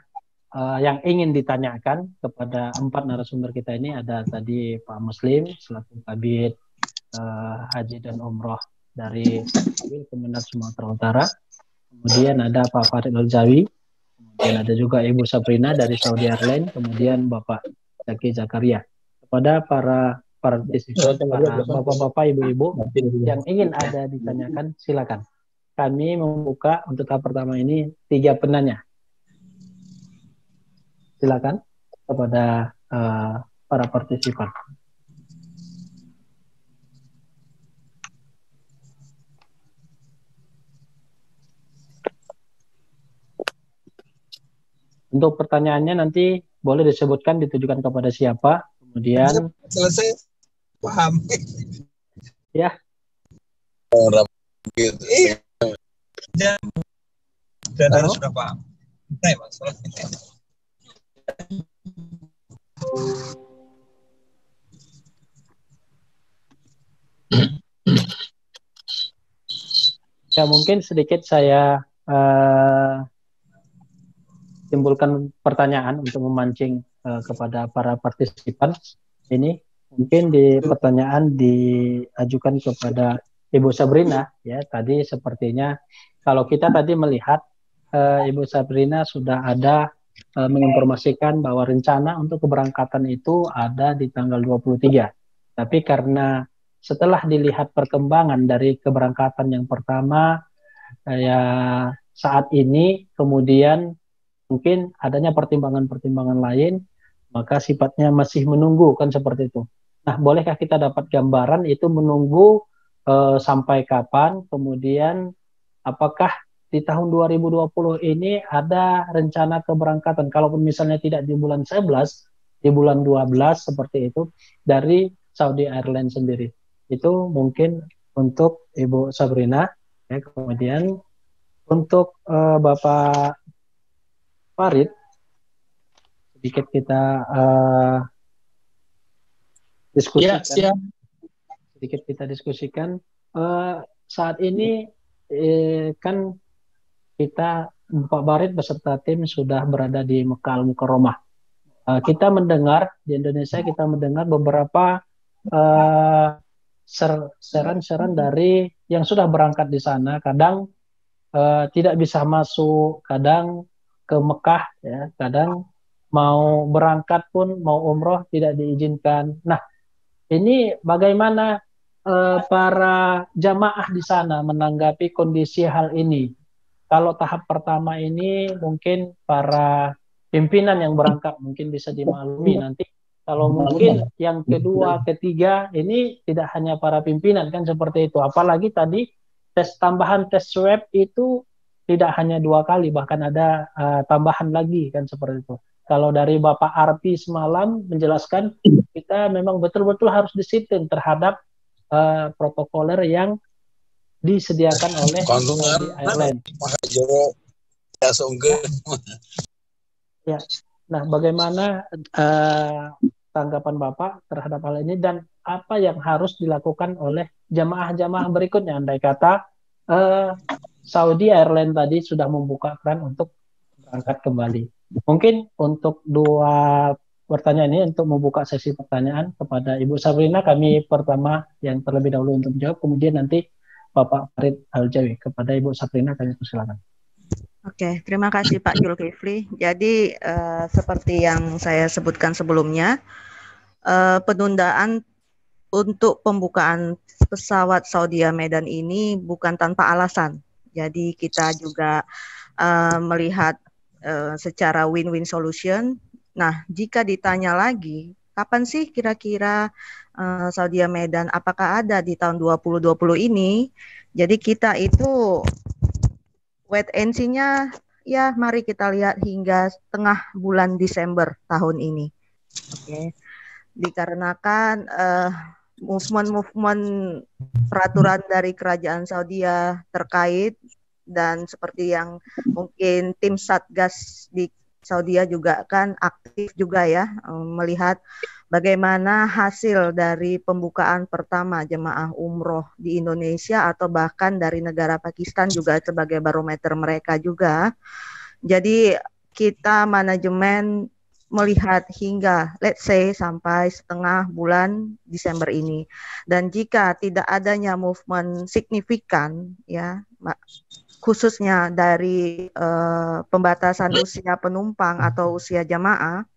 yang ingin ditanyakan kepada 4 narasumber kita ini. Ada tadi Pak Muslim selaku Kabid Haji dan Umroh dari Kementerian Sumatera Utara. Kemudian ada Pak Farid Aljawi. Kemudian ada juga Ibu Sabrina dari Saudi Airlines. Kemudian Bapak Zaki Zakaria. Kepada para partisipan, para bapak-bapak, ibu-ibu yang ingin ada ditanyakan, silakan. Kami membuka untuk tahap pertama ini 3 penanya. Silakan kepada para partisipan. Untuk pertanyaannya nanti boleh disebutkan ditujukan kepada siapa, kemudian selesai paham ya. Dan sudah paham. Nah, masalah. Ya mungkin sedikit saya timbulkan pertanyaan untuk memancing kepada para partisipan. Ini mungkin di pertanyaan diajukan kepada Ibu Sabrina ya. Tadi sepertinya kalau kita tadi melihat Ibu Sabrina sudah ada menginformasikan bahwa rencana untuk keberangkatan itu ada di tanggal 23. Tapi karena setelah dilihat perkembangan dari keberangkatan yang pertama ya saat ini, kemudian mungkin adanya pertimbangan-pertimbangan lain, maka sifatnya masih menunggu kan seperti itu. Nah, bolehkah kita dapat gambaran itu menunggu sampai kapan? Kemudian apakah di tahun 2020 ini ada rencana keberangkatan? Kalaupun misalnya tidak di bulan 11, di bulan 12 seperti itu dari Saudi Airlines sendiri. Itu mungkin untuk Ibu Sabrina. Ya, kemudian untuk Bapak Farid, sedikit kita diskusikan. Ya, Sedikit kita diskusikan. Saat ini kan kita Pak Farid beserta tim sudah berada di Mekah Al-Mukarramah. Kita mendengar di Indonesia, kita mendengar beberapa seran-seran dari yang sudah berangkat di sana. Kadang tidak bisa masuk, kadang ke Mekah ya, kadang mau berangkat pun mau umroh tidak diizinkan. Nah, ini bagaimana para jamaah di sana menanggapi kondisi hal ini? Kalau tahap pertama ini mungkin para pimpinan yang berangkat mungkin bisa dimaklumi. Nanti kalau mungkin yang kedua, ketiga ini tidak hanya para pimpinan kan seperti itu. Apalagi tadi tambahan tes swab itu tidak hanya 2 kali, bahkan ada tambahan lagi kan seperti itu. Kalau dari Bapak Arpi semalam menjelaskan, kita memang betul-betul harus disiplin terhadap protokoler yang disediakan oleh Saudi Airlines. Ya, nah bagaimana tanggapan Bapak terhadap hal ini dan apa yang harus dilakukan oleh jamaah-jamaah berikutnya? Andai kata Saudi Airlines tadi sudah membuka keran untuk berangkat kembali. Mungkin untuk 2 pertanyaan ini untuk membuka sesi pertanyaan kepada Ibu Sabrina, kami pertama yang terlebih dahulu untuk menjawab, kemudian nanti Bapak Farid Aljawi. Kepada Ibu Sabrina kami persilakan. Oke, terima kasih Pak Zulkifli. Jadi seperti yang saya sebutkan sebelumnya, penundaan untuk pembukaan pesawat Saudi Medan ini bukan tanpa alasan. Jadi kita juga melihat secara win-win solution. Nah, jika ditanya lagi, kapan sih kira-kira Saudi Medan apakah ada di tahun 2020 ini? Jadi kita itu wait and see-nya ya mari kita lihat hingga tengah bulan Desember tahun ini. Oke. Dikarenakan movement peraturan dari kerajaan Saudi terkait, dan seperti yang mungkin tim Satgas di Saudi juga kan aktif juga ya melihat bagaimana hasil dari pembukaan pertama jemaah umroh di Indonesia atau bahkan dari negara Pakistan juga sebagai barometer mereka juga. Jadi kita manajemen melihat hingga let's say sampai setengah bulan Desember ini, dan jika tidak adanya movement signifikan ya khususnya dari pembatasan usia penumpang atau usia jamaah,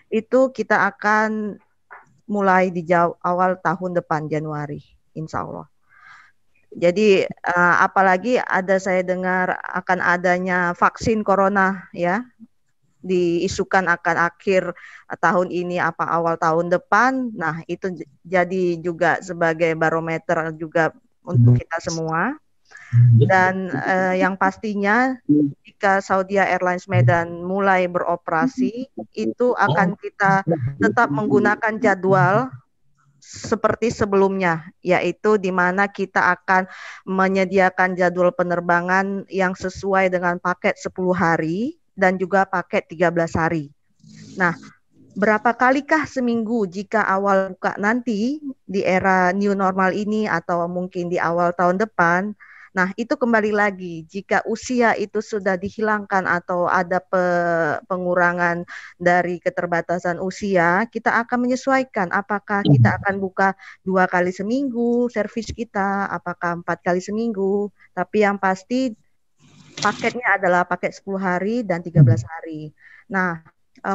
itu kita akan mulai di awal tahun depan Januari insya Allah. Jadi apalagi saya dengar akan adanya vaksin corona ya, diisukan akan akhir tahun ini apa awal tahun depan. Nah, itu jadi juga sebagai barometer juga untuk kita semua. Dan yang pastinya jika Saudi Airlines Medan mulai beroperasi, itu akan kita tetap menggunakan jadwal seperti sebelumnya, yaitu di mana kita akan menyediakan jadwal penerbangan yang sesuai dengan paket 10 hari dan juga paket 13 hari. Nah, berapa kalikah seminggu jika awal buka nanti di era new normal ini atau mungkin di awal tahun depan? Nah, itu kembali lagi, jika usia itu sudah dihilangkan atau ada pengurangan dari keterbatasan usia, kita akan menyesuaikan apakah kita akan buka 2 kali seminggu servis kita, apakah 4 kali seminggu, tapi yang pasti paketnya adalah paket 10 hari dan 13 hari. Nah,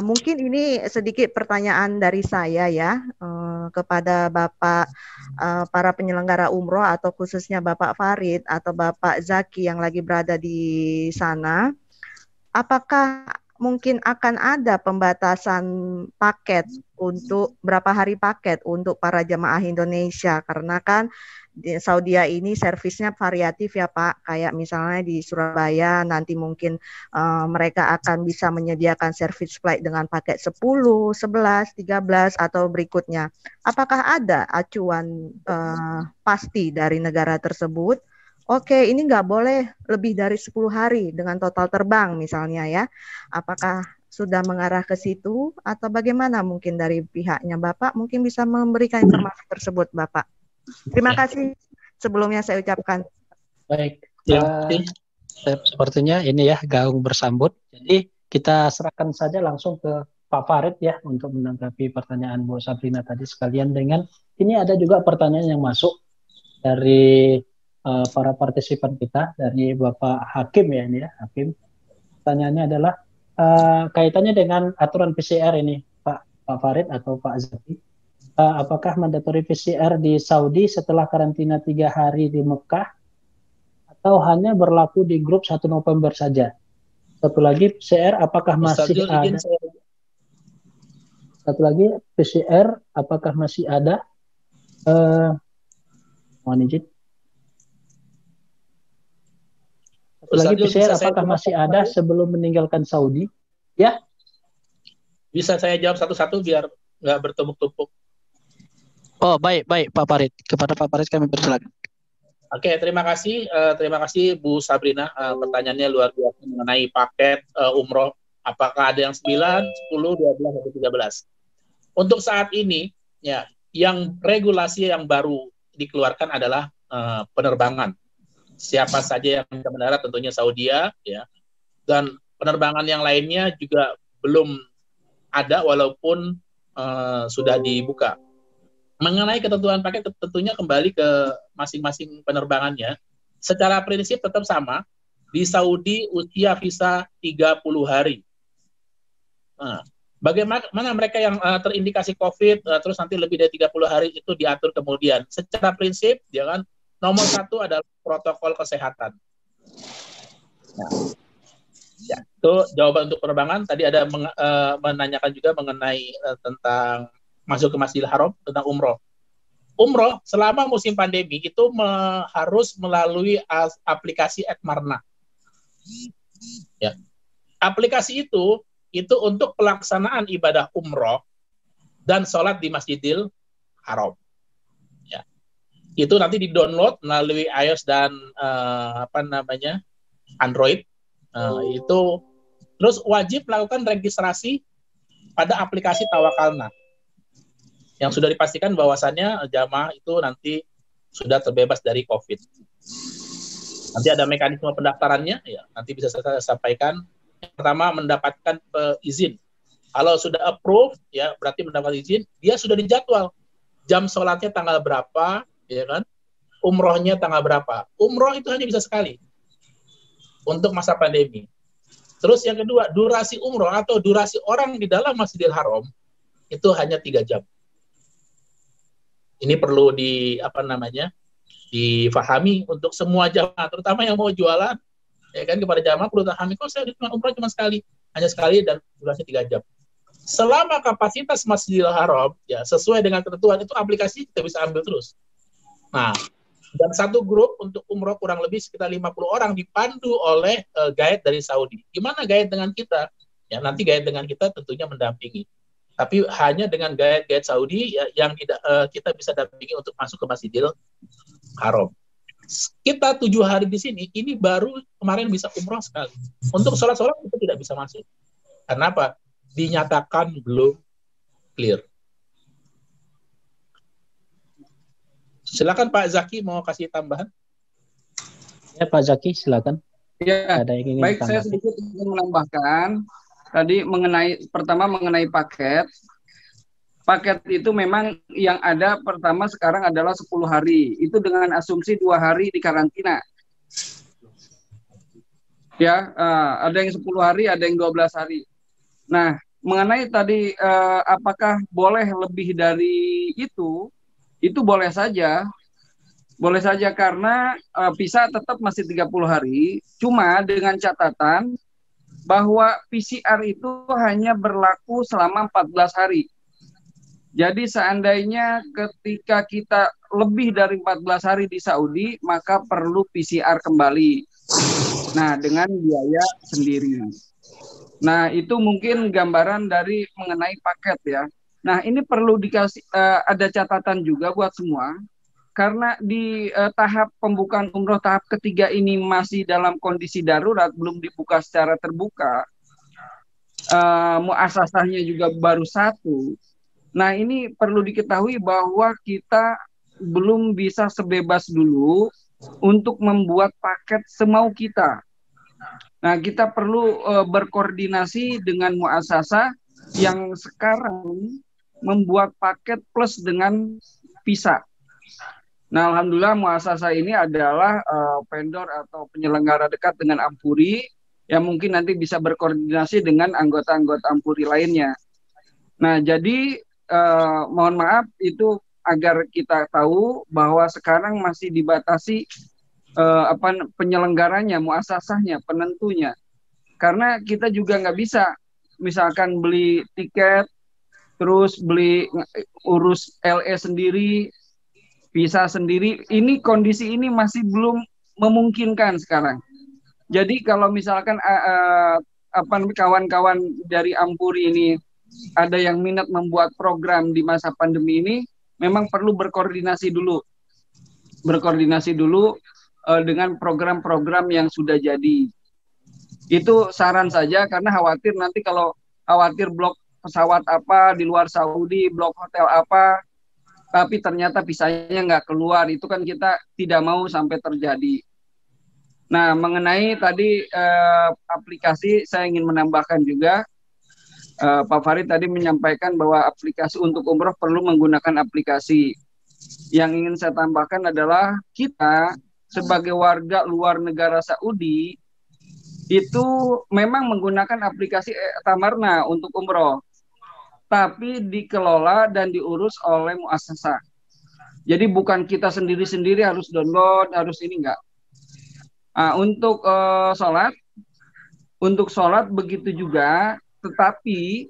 mungkin ini sedikit pertanyaan dari saya ya kepada Bapak para penyelenggara umroh atau khususnya Bapak Farid atau Bapak Zaki yang lagi berada di sana. Apakah mungkin akan ada pembatasan paket untuk berapa hari paket untuk para jemaah Indonesia, karena kan di Saudi ini servisnya variatif ya Pak, kayak misalnya di Surabaya nanti mungkin mereka akan bisa menyediakan servis flight dengan paket 10, 11, 13 atau berikutnya. Apakah ada acuan pasti dari negara tersebut? Oke, ini nggak boleh lebih dari 10 hari dengan total terbang misalnya ya. Apakah sudah mengarah ke situ atau bagaimana mungkin dari pihaknya Bapak? Mungkin bisa memberikan informasi tersebut Bapak. Terima kasih sebelumnya saya ucapkan. Baik, sepertinya ini ya gaung bersambut. Jadi kita serahkan saja langsung ke Pak Farid ya untuk menanggapi pertanyaan Bu Sabrina tadi, sekalian dengan ini ada juga pertanyaan yang masuk dari para partisipan kita, dari Bapak Hakim ya ini ya, Hakim. Pertanyaannya adalah kaitannya dengan aturan PCR ini Pak Farid atau Pak Zaki. Apakah mandatory PCR di Saudi setelah karantina 3 hari di Mekah atau hanya berlaku di grup 1 November saja? Satu lagi PCR apakah masih ada? Satu lagi PCR apakah masih ada? Mohon izin. Satu lagi PCR apakah masih ada sebelum meninggalkan Saudi? Ya. Bisa saya jawab satu-satu biar nggak bertumpuk-tumpuk. Oh, baik Pak Farid. Kepada Pak Farid kami persilakan. Oke, terima kasih Bu Sabrina. Pertanyaannya luar biasa mengenai paket umroh. Apakah ada yang 9, 10, 12 atau 13? Untuk saat ini ya, yang regulasi yang baru dikeluarkan adalah penerbangan. Siapa saja yang bisa mendarat, tentunya Saudi ya. Dan penerbangan yang lainnya juga belum ada walaupun sudah dibuka. Mengenai ketentuan paket tentunya kembali ke masing-masing penerbangannya. Secara prinsip tetap sama. Di Saudi usia visa 30 hari. Nah, bagaimana mereka yang terindikasi COVID terus nanti lebih dari 30 hari itu diatur kemudian. Secara prinsip ya kan, nomor 1 adalah protokol kesehatan. Nah, ya, itu jawaban untuk penerbangan. Tadi ada menanyakan juga mengenai tentang masuk ke Masjidil Haram, tentang umroh. Umroh selama musim pandemi itu harus melalui aplikasi Ekmarna. Ya. Aplikasi itu untuk pelaksanaan ibadah umroh dan sholat di Masjidil Haram. Ya. Itu nanti di-download melalui iOS dan Android. Itu terus wajib melakukan registrasi pada aplikasi Tawakalna yang sudah dipastikan bahwasannya jamaah itu nanti sudah terbebas dari COVID. Nanti ada mekanisme pendaftarannya, ya nanti bisa saya sampaikan. Yang pertama mendapatkan izin. Kalau sudah approve, ya berarti mendapat izin. Dia sudah dijadwal jam sholatnya tanggal berapa, ya kan? Umrohnya tanggal berapa? Umroh itu hanya bisa sekali untuk masa pandemi. Terus yang kedua, durasi umroh atau durasi orang di dalam Masjidil Haram itu hanya 3 jam. Ini perlu difahami untuk semua jamaah, terutama yang mau jualan, ya kan, kepada jamaah perlu difahami, kok saya umroh cuma sekali, hanya sekali dan durasinya 3 jam. Selama kapasitas Masjidil Haram ya sesuai dengan ketentuan itu, aplikasi kita bisa ambil terus. Nah, dan satu grup untuk umroh kurang lebih sekitar 50 orang dipandu oleh guide dari Saudi. Gimana guide dengan kita? Ya nanti guide dengan kita tentunya mendampingi. Tapi hanya dengan guide Saudi ya, yang kita bisa dampingi untuk masuk ke Masjidil Haram. Kita 7 hari di sini, ini baru kemarin bisa umroh sekali. Untuk sholat-sholat kita tidak bisa masuk. Karena apa? Dinyatakan belum clear. Silakan Pak Zaki mau kasih tambahan. Ya Pak Zaki silakan. Ya, ada yang ingin baik, saya sedikit ingin menambahkan tadi pertama mengenai paket. Paket itu memang yang ada pertama sekarang adalah 10 hari. Itu dengan asumsi 2 hari di karantina. Ya, ada yang 10 hari, ada yang 12 hari. Nah, mengenai tadi apakah boleh lebih dari itu boleh saja. Boleh saja karena visa tetap masih 30 hari, cuma dengan catatan bahwa PCR itu hanya berlaku selama 14 hari. Jadi seandainya ketika kita lebih dari 14 hari di Saudi, maka perlu PCR kembali. Nah, dengan biaya sendiri. Nah, itu mungkin gambaran dari mengenai paket ya. Nah, ini perlu dikasih ada catatan juga buat semua, karena di tahap pembukaan umroh tahap ketiga ini masih dalam kondisi darurat, belum dibuka secara terbuka. Muasasahnya juga baru 1. Nah, ini perlu diketahui bahwa kita belum bisa sebebas dulu untuk membuat paket semau kita. Nah, kita perlu berkoordinasi dengan muasasah yang sekarang membuat paket plus dengan visa. Nah, alhamdulillah muasasah ini adalah vendor atau penyelenggara dekat dengan Ampuri yang mungkin nanti bisa berkoordinasi dengan anggota-anggota Ampuri lainnya. Nah, jadi mohon maaf itu agar kita tahu bahwa sekarang masih dibatasi penyelenggaranya, muasasahnya, penentunya. Karena kita juga nggak bisa misalkan beli tiket, terus urus LE sendiri, visa sendiri. Ini kondisi ini masih belum memungkinkan sekarang. Jadi kalau misalkan kawan-kawan dari Ampuri ini ada yang minat membuat program di masa pandemi ini, memang perlu berkoordinasi dulu dengan program-program yang sudah jadi. Itu saran saja, karena khawatir nanti kalau blok pesawat apa di luar Saudi, blok hotel apa, tapi ternyata visanya nggak keluar, itu kan kita tidak mau sampai terjadi. Nah, mengenai tadi aplikasi, saya ingin menambahkan juga, Pak Farid tadi menyampaikan bahwa aplikasi untuk umroh perlu menggunakan aplikasi. Yang ingin saya tambahkan adalah kita sebagai warga luar negara Saudi itu memang menggunakan aplikasi Tamarna untuk umroh, tapi dikelola dan diurus oleh muasasah. Jadi bukan kita sendiri-sendiri harus download, harus ini enggak. Untuk sholat begitu juga, tetapi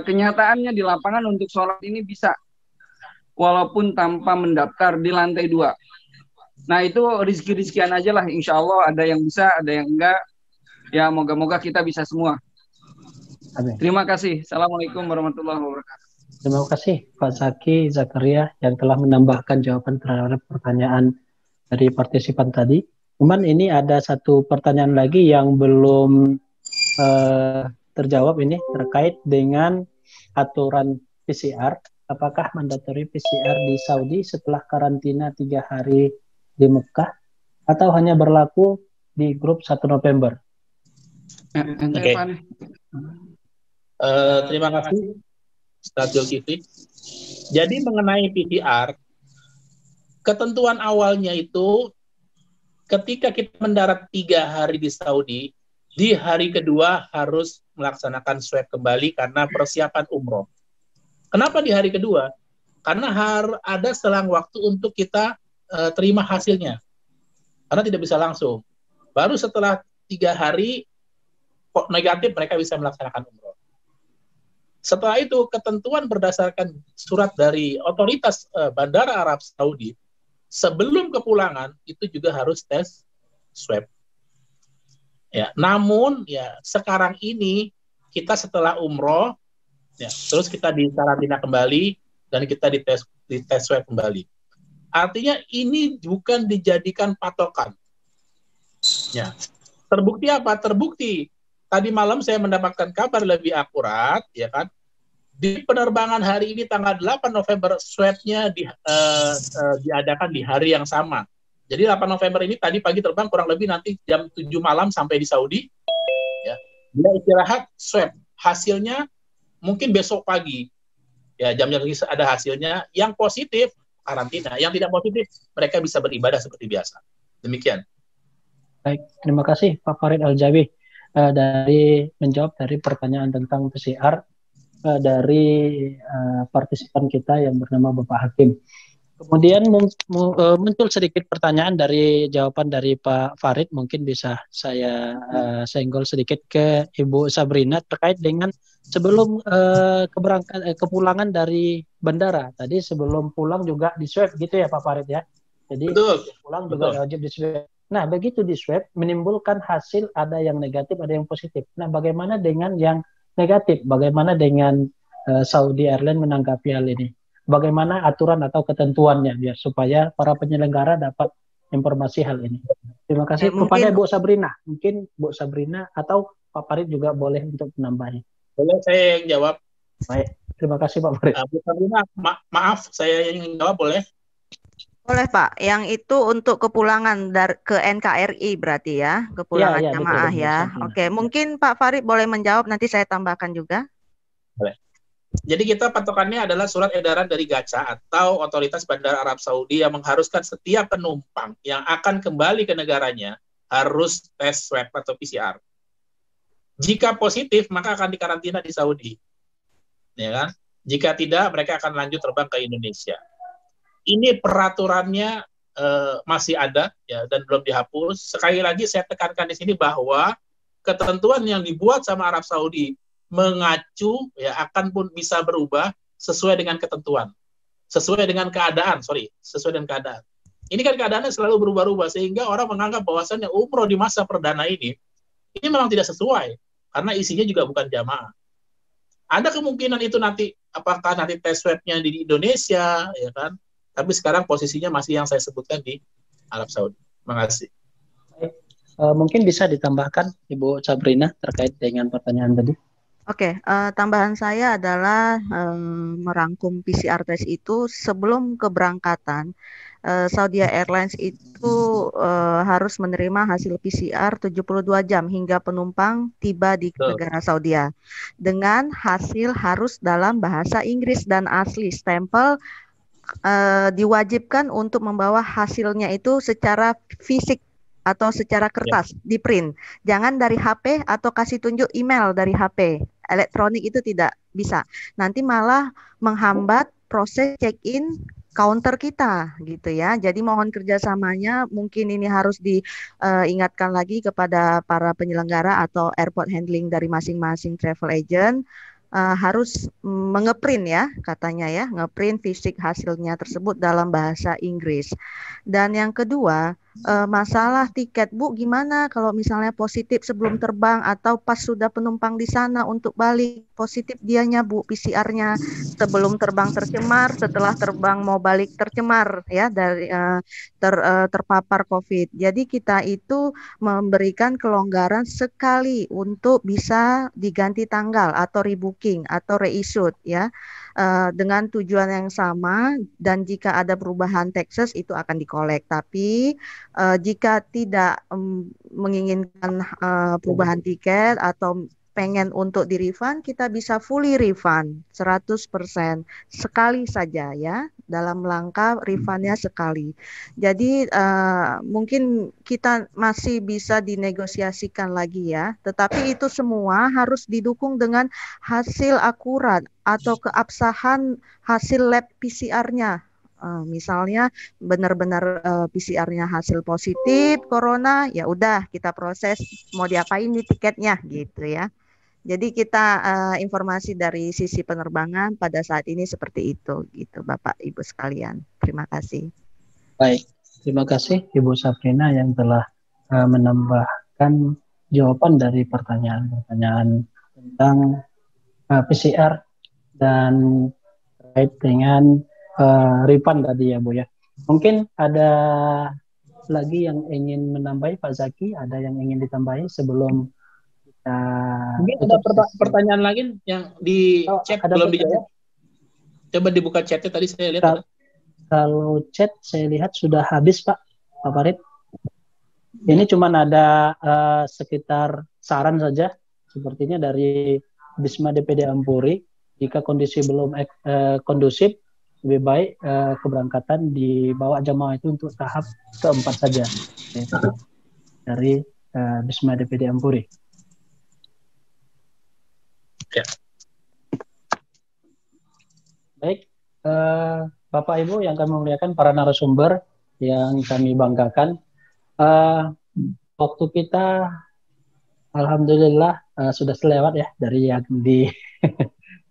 kenyataannya di lapangan untuk sholat ini bisa, walaupun tanpa mendaftar di lantai 2. Nah, itu rizki-rizkian aja lah, insya Allah ada yang bisa, ada yang enggak. Ya, moga-moga kita bisa semua. Amin. Terima kasih. Assalamualaikum warahmatullahi wabarakatuh. Terima kasih Pak Zaki Zakaria yang telah menambahkan jawaban terhadap pertanyaan dari partisipan tadi. Cuman ini ada satu pertanyaan lagi yang belum terjawab ini terkait dengan aturan PCR. Apakah mandatory PCR di Saudi setelah karantina 3 hari di Mekah atau hanya berlaku di grup 1 November? Oke. Terima kasih Ustaz Zulkifli. Jadi mengenai PCR, ketentuan awalnya itu ketika kita mendarat 3 hari di Saudi, di hari kedua harus melaksanakan swab kembali karena persiapan umroh. Kenapa di hari kedua? Karena ada selang waktu untuk kita terima hasilnya. Karena tidak bisa langsung. Baru setelah 3 hari kok negatif mereka bisa melaksanakan umroh. Setelah itu ketentuan berdasarkan surat dari otoritas Bandara Arab Saudi, sebelum kepulangan itu juga harus tes swab. Ya, namun ya sekarang ini kita setelah umroh, ya, terus kita dikarantina kembali dan kita dites swab kembali. Artinya ini bukan dijadikan patokan. Ya, terbukti apa? Terbukti tadi malam saya mendapatkan kabar lebih akurat, ya kan? Di penerbangan hari ini tanggal 8 November swab-nya diadakan di hari yang sama. Jadi 8 November ini tadi pagi terbang kurang lebih nanti jam 7 malam sampai di Saudi. Ya. Dia istirahat swab. Hasilnya mungkin besok pagi. Ya, jam-jam ada hasilnya. Yang positif karantina, yang tidak positif mereka bisa beribadah seperti biasa. Demikian. Baik, terima kasih Pak Farid Aljawi dari menjawab dari pertanyaan tentang PCR dari partisipan kita yang bernama Bapak Hakim. Kemudian muncul sedikit pertanyaan dari jawaban dari Pak Farid, mungkin bisa saya senggol sedikit ke Ibu Sabrina terkait dengan sebelum kepulangan dari bandara. Tadi sebelum pulang juga di swab gitu ya Pak Farid ya. Jadi betul, pulang juga wajib di swab. Nah, begitu di swab menimbulkan hasil ada yang negatif, ada yang positif. Nah, bagaimana dengan yang negatif? Bagaimana dengan Saudi Airlines menanggapi hal ini? Bagaimana aturan atau ketentuannya biar supaya para penyelenggara dapat informasi hal ini? Terima kasih kepada Bu Sabrina. Mungkin Bu Sabrina atau Pak Farid juga boleh untuk menambahnya. Boleh saya yang jawab. Baik, terima kasih Pak Farid. Bu Sabrina, maaf saya yang jawab boleh? Boleh Pak, yang itu untuk kepulangan ke NKRI berarti ya, kepulangan jamaah betul, ya. Oke, mungkin Pak Farid boleh menjawab, nanti saya tambahkan juga. Boleh. Jadi kita patokannya adalah surat edaran dari GACA atau Otoritas Bandara Arab Saudi yang mengharuskan setiap penumpang yang akan kembali ke negaranya harus tes swab atau PCR. Jika positif, maka akan dikarantina di Saudi. Ya kan? Jika tidak, mereka akan lanjut terbang ke Indonesia. Ini peraturannya masih ada ya dan belum dihapus. Sekali lagi saya tekankan di sini bahwa ketentuan yang dibuat sama Arab Saudi mengacu ya akan pun bisa berubah sesuai dengan ketentuan, sesuai dengan keadaan. Ini kan keadaannya selalu berubah-ubah sehingga orang menganggap bahwasannya umroh di masa perdana ini memang tidak sesuai karena isinya juga bukan jamaah. Ada kemungkinan itu nanti apakah nanti tes swab-nya di Indonesia ya kan? Tapi sekarang posisinya masih yang saya sebutkan di Arab Saudi. Terima kasih. Mungkin bisa ditambahkan Ibu Sabrina terkait dengan pertanyaan tadi. Oke, tambahan saya adalah merangkum PCR test itu sebelum keberangkatan. Saudi Airlines itu harus menerima hasil PCR 72 jam hingga penumpang tiba di negara Saudi. Dengan hasil harus dalam bahasa Inggris dan asli, stempel diwajibkan untuk membawa hasilnya itu secara fisik atau secara kertas, di print. Jangan dari HP atau kasih tunjuk email dari HP. Elektronik itu tidak bisa. Nanti malah menghambat proses check-in counter kita gitu ya. Jadi mohon kerjasamanya, mungkin ini harus diingatkan lagi kepada para penyelenggara atau airport handling dari masing-masing travel agent. Harus mengeprint ya katanya ya, ngeprint fisik hasilnya tersebut dalam bahasa Inggris. Dan yang kedua, masalah tiket, Bu, gimana kalau misalnya positif sebelum terbang atau pas sudah penumpang di sana untuk balik positif dianya, Bu, PCR-nya sebelum terbang tercemar, setelah terbang mau balik tercemar ya dari terpapar COVID. Jadi kita itu memberikan kelonggaran sekali untuk bisa diganti tanggal atau rebooking atau reissue ya. Dengan tujuan yang sama, dan jika ada perubahan taxes itu akan dikolek. Tapi jika tidak menginginkan perubahan tiket atau pengen untuk di-refund, kita bisa fully refund 100% sekali saja ya, dalam langkah refundnya sekali. Jadi mungkin kita masih bisa dinegosiasikan lagi ya, tetapi itu semua harus didukung dengan hasil akurat atau keabsahan hasil lab PCR-nya. Misalnya benar-benar PCR-nya hasil positif corona, ya udah kita proses mau diapain di tiketnya gitu ya. Jadi kita informasi dari sisi penerbangan pada saat ini seperti itu gitu Bapak Ibu sekalian. Terima kasih. Baik, terima kasih Ibu Safrina yang telah menambahkan jawaban dari pertanyaan-pertanyaan tentang PCR dan terkait dengan refund tadi ya Bu ya. Mungkin ada lagi yang ingin menambahi Pak Zaki, ada yang ingin ditambahi sebelum kita mungkin ada pertanyaan lagi yang di chat belum dijawab. Coba dibuka chatnya, tadi saya lihat. Kalau chat saya lihat sudah habis Pak Farid. Ini cuma ada sekitar saran saja, sepertinya dari Bisma DPD Ampuri, jika kondisi belum kondusif, lebih baik keberangkatan dibawa jamaah itu untuk tahap keempat saja. Dari Bisma DPD Ampuri. Ya. Baik, Bapak Ibu yang kami muliakan, para narasumber yang kami banggakan, waktu kita alhamdulillah sudah selewat ya dari yang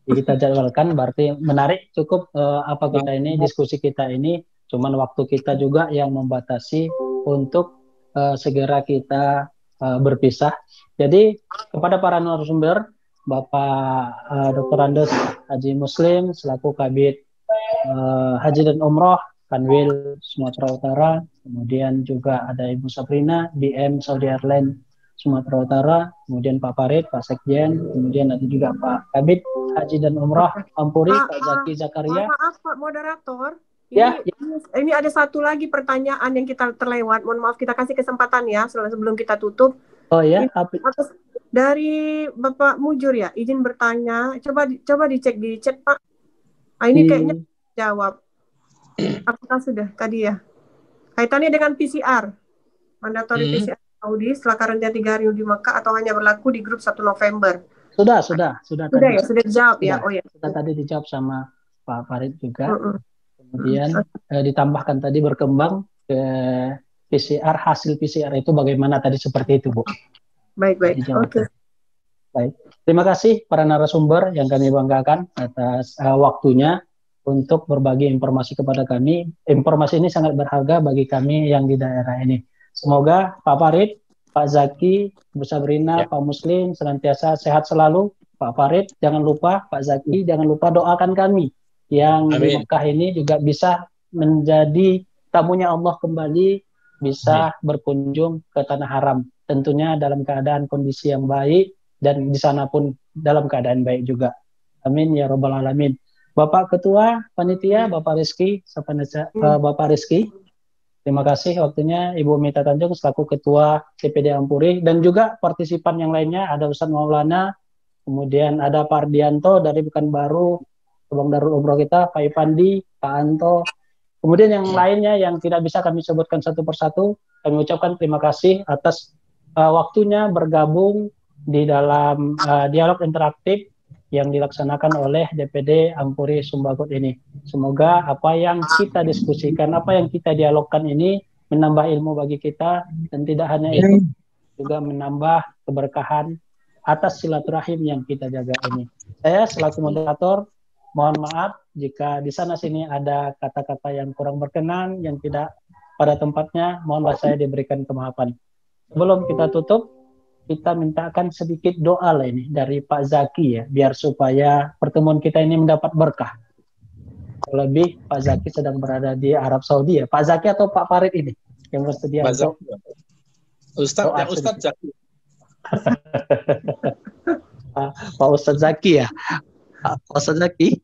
kita jadwalkan, berarti menarik cukup apa kita ini, diskusi kita ini, cuman waktu kita juga yang membatasi untuk segera kita berpisah. Jadi kepada para narasumber, Bapak Dr. Andes Haji Muslim selaku Kabid Haji dan Umroh Kanwil Sumatera Utara, kemudian juga ada Ibu Safrina BM Saudi Airlines Sumatera Utara, kemudian Pak Farid, Pak Sekjen, kemudian ada juga Pak Kabid Haji dan Umroh Ampuri, Pak Zaki Zakaria. Maaf Pak Moderator, ini ada satu lagi pertanyaan yang kita terlewat. Mohon maaf, kita kasih kesempatan ya sebelum kita tutup. Oh ya, dari Bapak Mujur ya, izin bertanya. Coba dicek di chat Pak. Ini kayaknya jawab. Apakah sudah tadi ya? Kaitannya dengan PCR, mandatory PCR Saudi setelah karantina 3 hari di Mekah atau hanya berlaku di grup 1 November? Sudah tadi, ya, sudah dijawab ya. Oh ya. Sudah tadi dijawab sama Pak Farid juga. Kemudian ditambahkan tadi berkembang ke PCR, hasil PCR itu bagaimana tadi seperti itu, Bu. Baik. Oke. Baik. Terima kasih para narasumber yang kami banggakan atas waktunya untuk berbagi informasi kepada kami. Informasi ini sangat berharga bagi kami yang di daerah ini. Semoga Pak Farid, Pak Zaki, Bu Sabrina, Pak Muslim senantiasa sehat selalu. Pak Farid, jangan lupa, Pak Zaki, jangan lupa doakan kami yang di Mekah ini juga bisa menjadi tamunya Allah kembali, bisa berkunjung ke Tanah Haram. Tentunya dalam keadaan kondisi yang baik dan di sana pun dalam keadaan baik juga. Amin ya Rabbal Alamin. Bapak Ketua Panitia, Bapak Rizky, Bapak Rizky, terima kasih waktunya. Ibu Mita Tanjung selaku Ketua DPD Ampuri, dan juga partisipan yang lainnya, ada Ustaz Maulana, kemudian ada Pak Ardianto dari Pekanbaru, Abang Darul Umroh kita, Pak Ipandi, Pak Anto, kemudian yang lainnya yang tidak bisa kami sebutkan satu persatu. Kami ucapkan terima kasih atas waktunya bergabung di dalam dialog interaktif yang dilaksanakan oleh DPD Ampuri Sumbagut ini. Semoga apa yang kita diskusikan, apa yang kita dialogkan ini menambah ilmu bagi kita, dan tidak hanya itu, juga menambah keberkahan atas silaturahim yang kita jaga ini. Saya selaku moderator, mohon maaf jika di sana sini ada kata-kata yang kurang berkenan, yang tidak pada tempatnya. Mohonlah saya diberikan kemaafan. Sebelum kita tutup, kita mintakan sedikit doa lah ini dari Pak Zaki ya, biar supaya pertemuan kita ini mendapat berkah. Terlebih Pak Zaki sedang berada di Arab Saudi ya. Pak Zaki atau Pak Farid ini yang bersedia untuk Ustadz Zaki. Pak Ustadz Zaki ya. Pak Ustadz Zaki.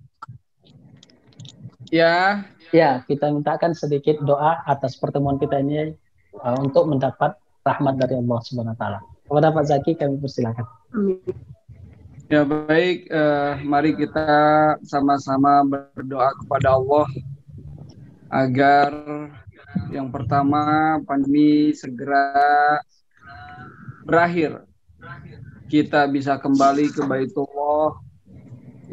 Ya. Ya, kita mintakan sedikit doa atas pertemuan kita ini untuk mendapat rahmat dari Allah Subhanahu wa taala. Kepada Pak Zaki kami persilakan. Ya baik, mari kita sama-sama berdoa kepada Allah agar yang pertama pandemi segera berakhir. Kita bisa kembali ke Baitullah,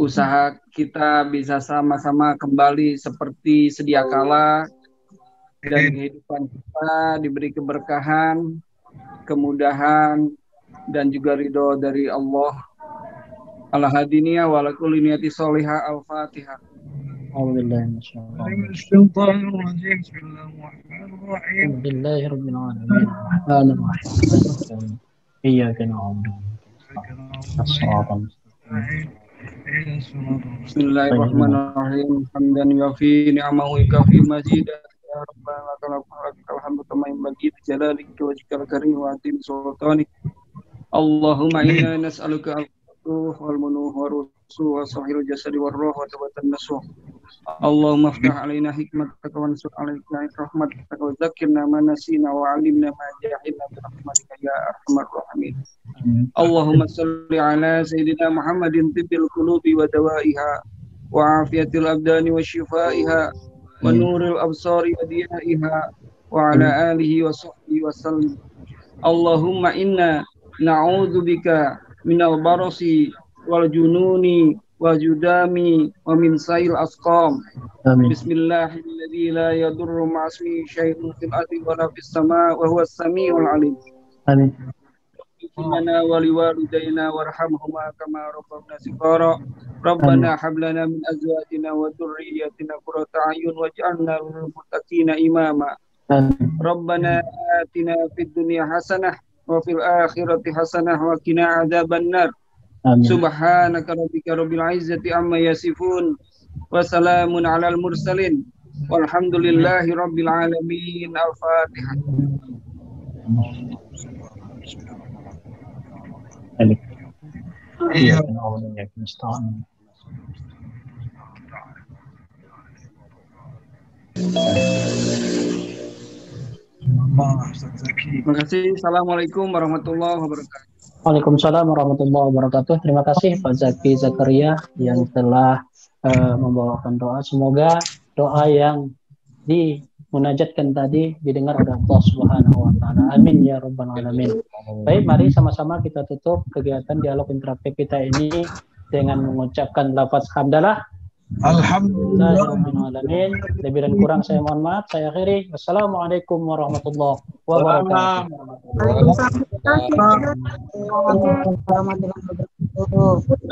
usaha kita bisa sama-sama kembali seperti sedia kala, dan kehidupan kita diberi keberkahan, kemudahan, dan juga ridho dari Allah. Al-Hadiniya wa ala kulli niyati sholihah. Al-Fatihah. Bismillahirrahmanirrahim. Hamdan yuafi ni'amahu yukafi mazidah. Ya Rabbana lakal hamdu kama yanbaghi li jalalika wa wajhikal karim wa atim sultanik. Allahumma inna nas'aluka al-futuh wal munuh wa rusuh wa sahil jasadi wa ruh wa tabatan nasuh. Allahumma aftah alaina hikmataka wa ansur alaina rahmataka wa zakirna ma nasina wa alimna ma jahilna bi rahmatika ya arhamar rahimin. Allahumma salli ala sayyidina Muhammadin tibbil qulubi wa dawaiha wa afiyatil abdani wa shifaiha wa nuril absari wa diyaiha wa ala alihi wa sahbihi wa sallim. Allahumma inna na'udzubika minal barasi wal jununi wa judami wa min sayil asqam. Bismillahilladzi la yadurru ma'asmihi syai'un fil ardi wa la fis sama' wa huwas samiul alim. Amin. Lana wa liwalidayna warhamhuma kama rabbana shighara. Rabbana hab lana min azwajina wa dhurriyyatina qurrata a'yun waj'alna lil muttaqina imama. Rabbana atina fid dunya hasanah wa fil akhirati hasanah wa qina adzabannar. Subhanaka rabbika rabbil izzati amma yasifun wa salamun alal mursalin walhamdulillahi rabbil alamin. Al-Fatihah. Terima kasih. Assalamualaikum warahmatullahi wabarakatuh. Waalaikumsalam warahmatullahi wabarakatuh. Terima kasih Pak Zaki Zakaria yang telah membawakan doa. Semoga doa yang dimunajatkan tadi didengar oleh Allah Subhanahu wa taala. Amin ya rabbal alamin. Baik, mari sama-sama kita tutup kegiatan dialog interaktif kita ini dengan mengucapkan lafaz hamdalah. Alhamdulillahirrahmanirrahim. Lebih dan kurang saya mohon maaf. Saya akhiri. Wassalamualaikum warahmatullahi wabarakatuh. Waalaikumsalam warahmatullahi wabarakatuh.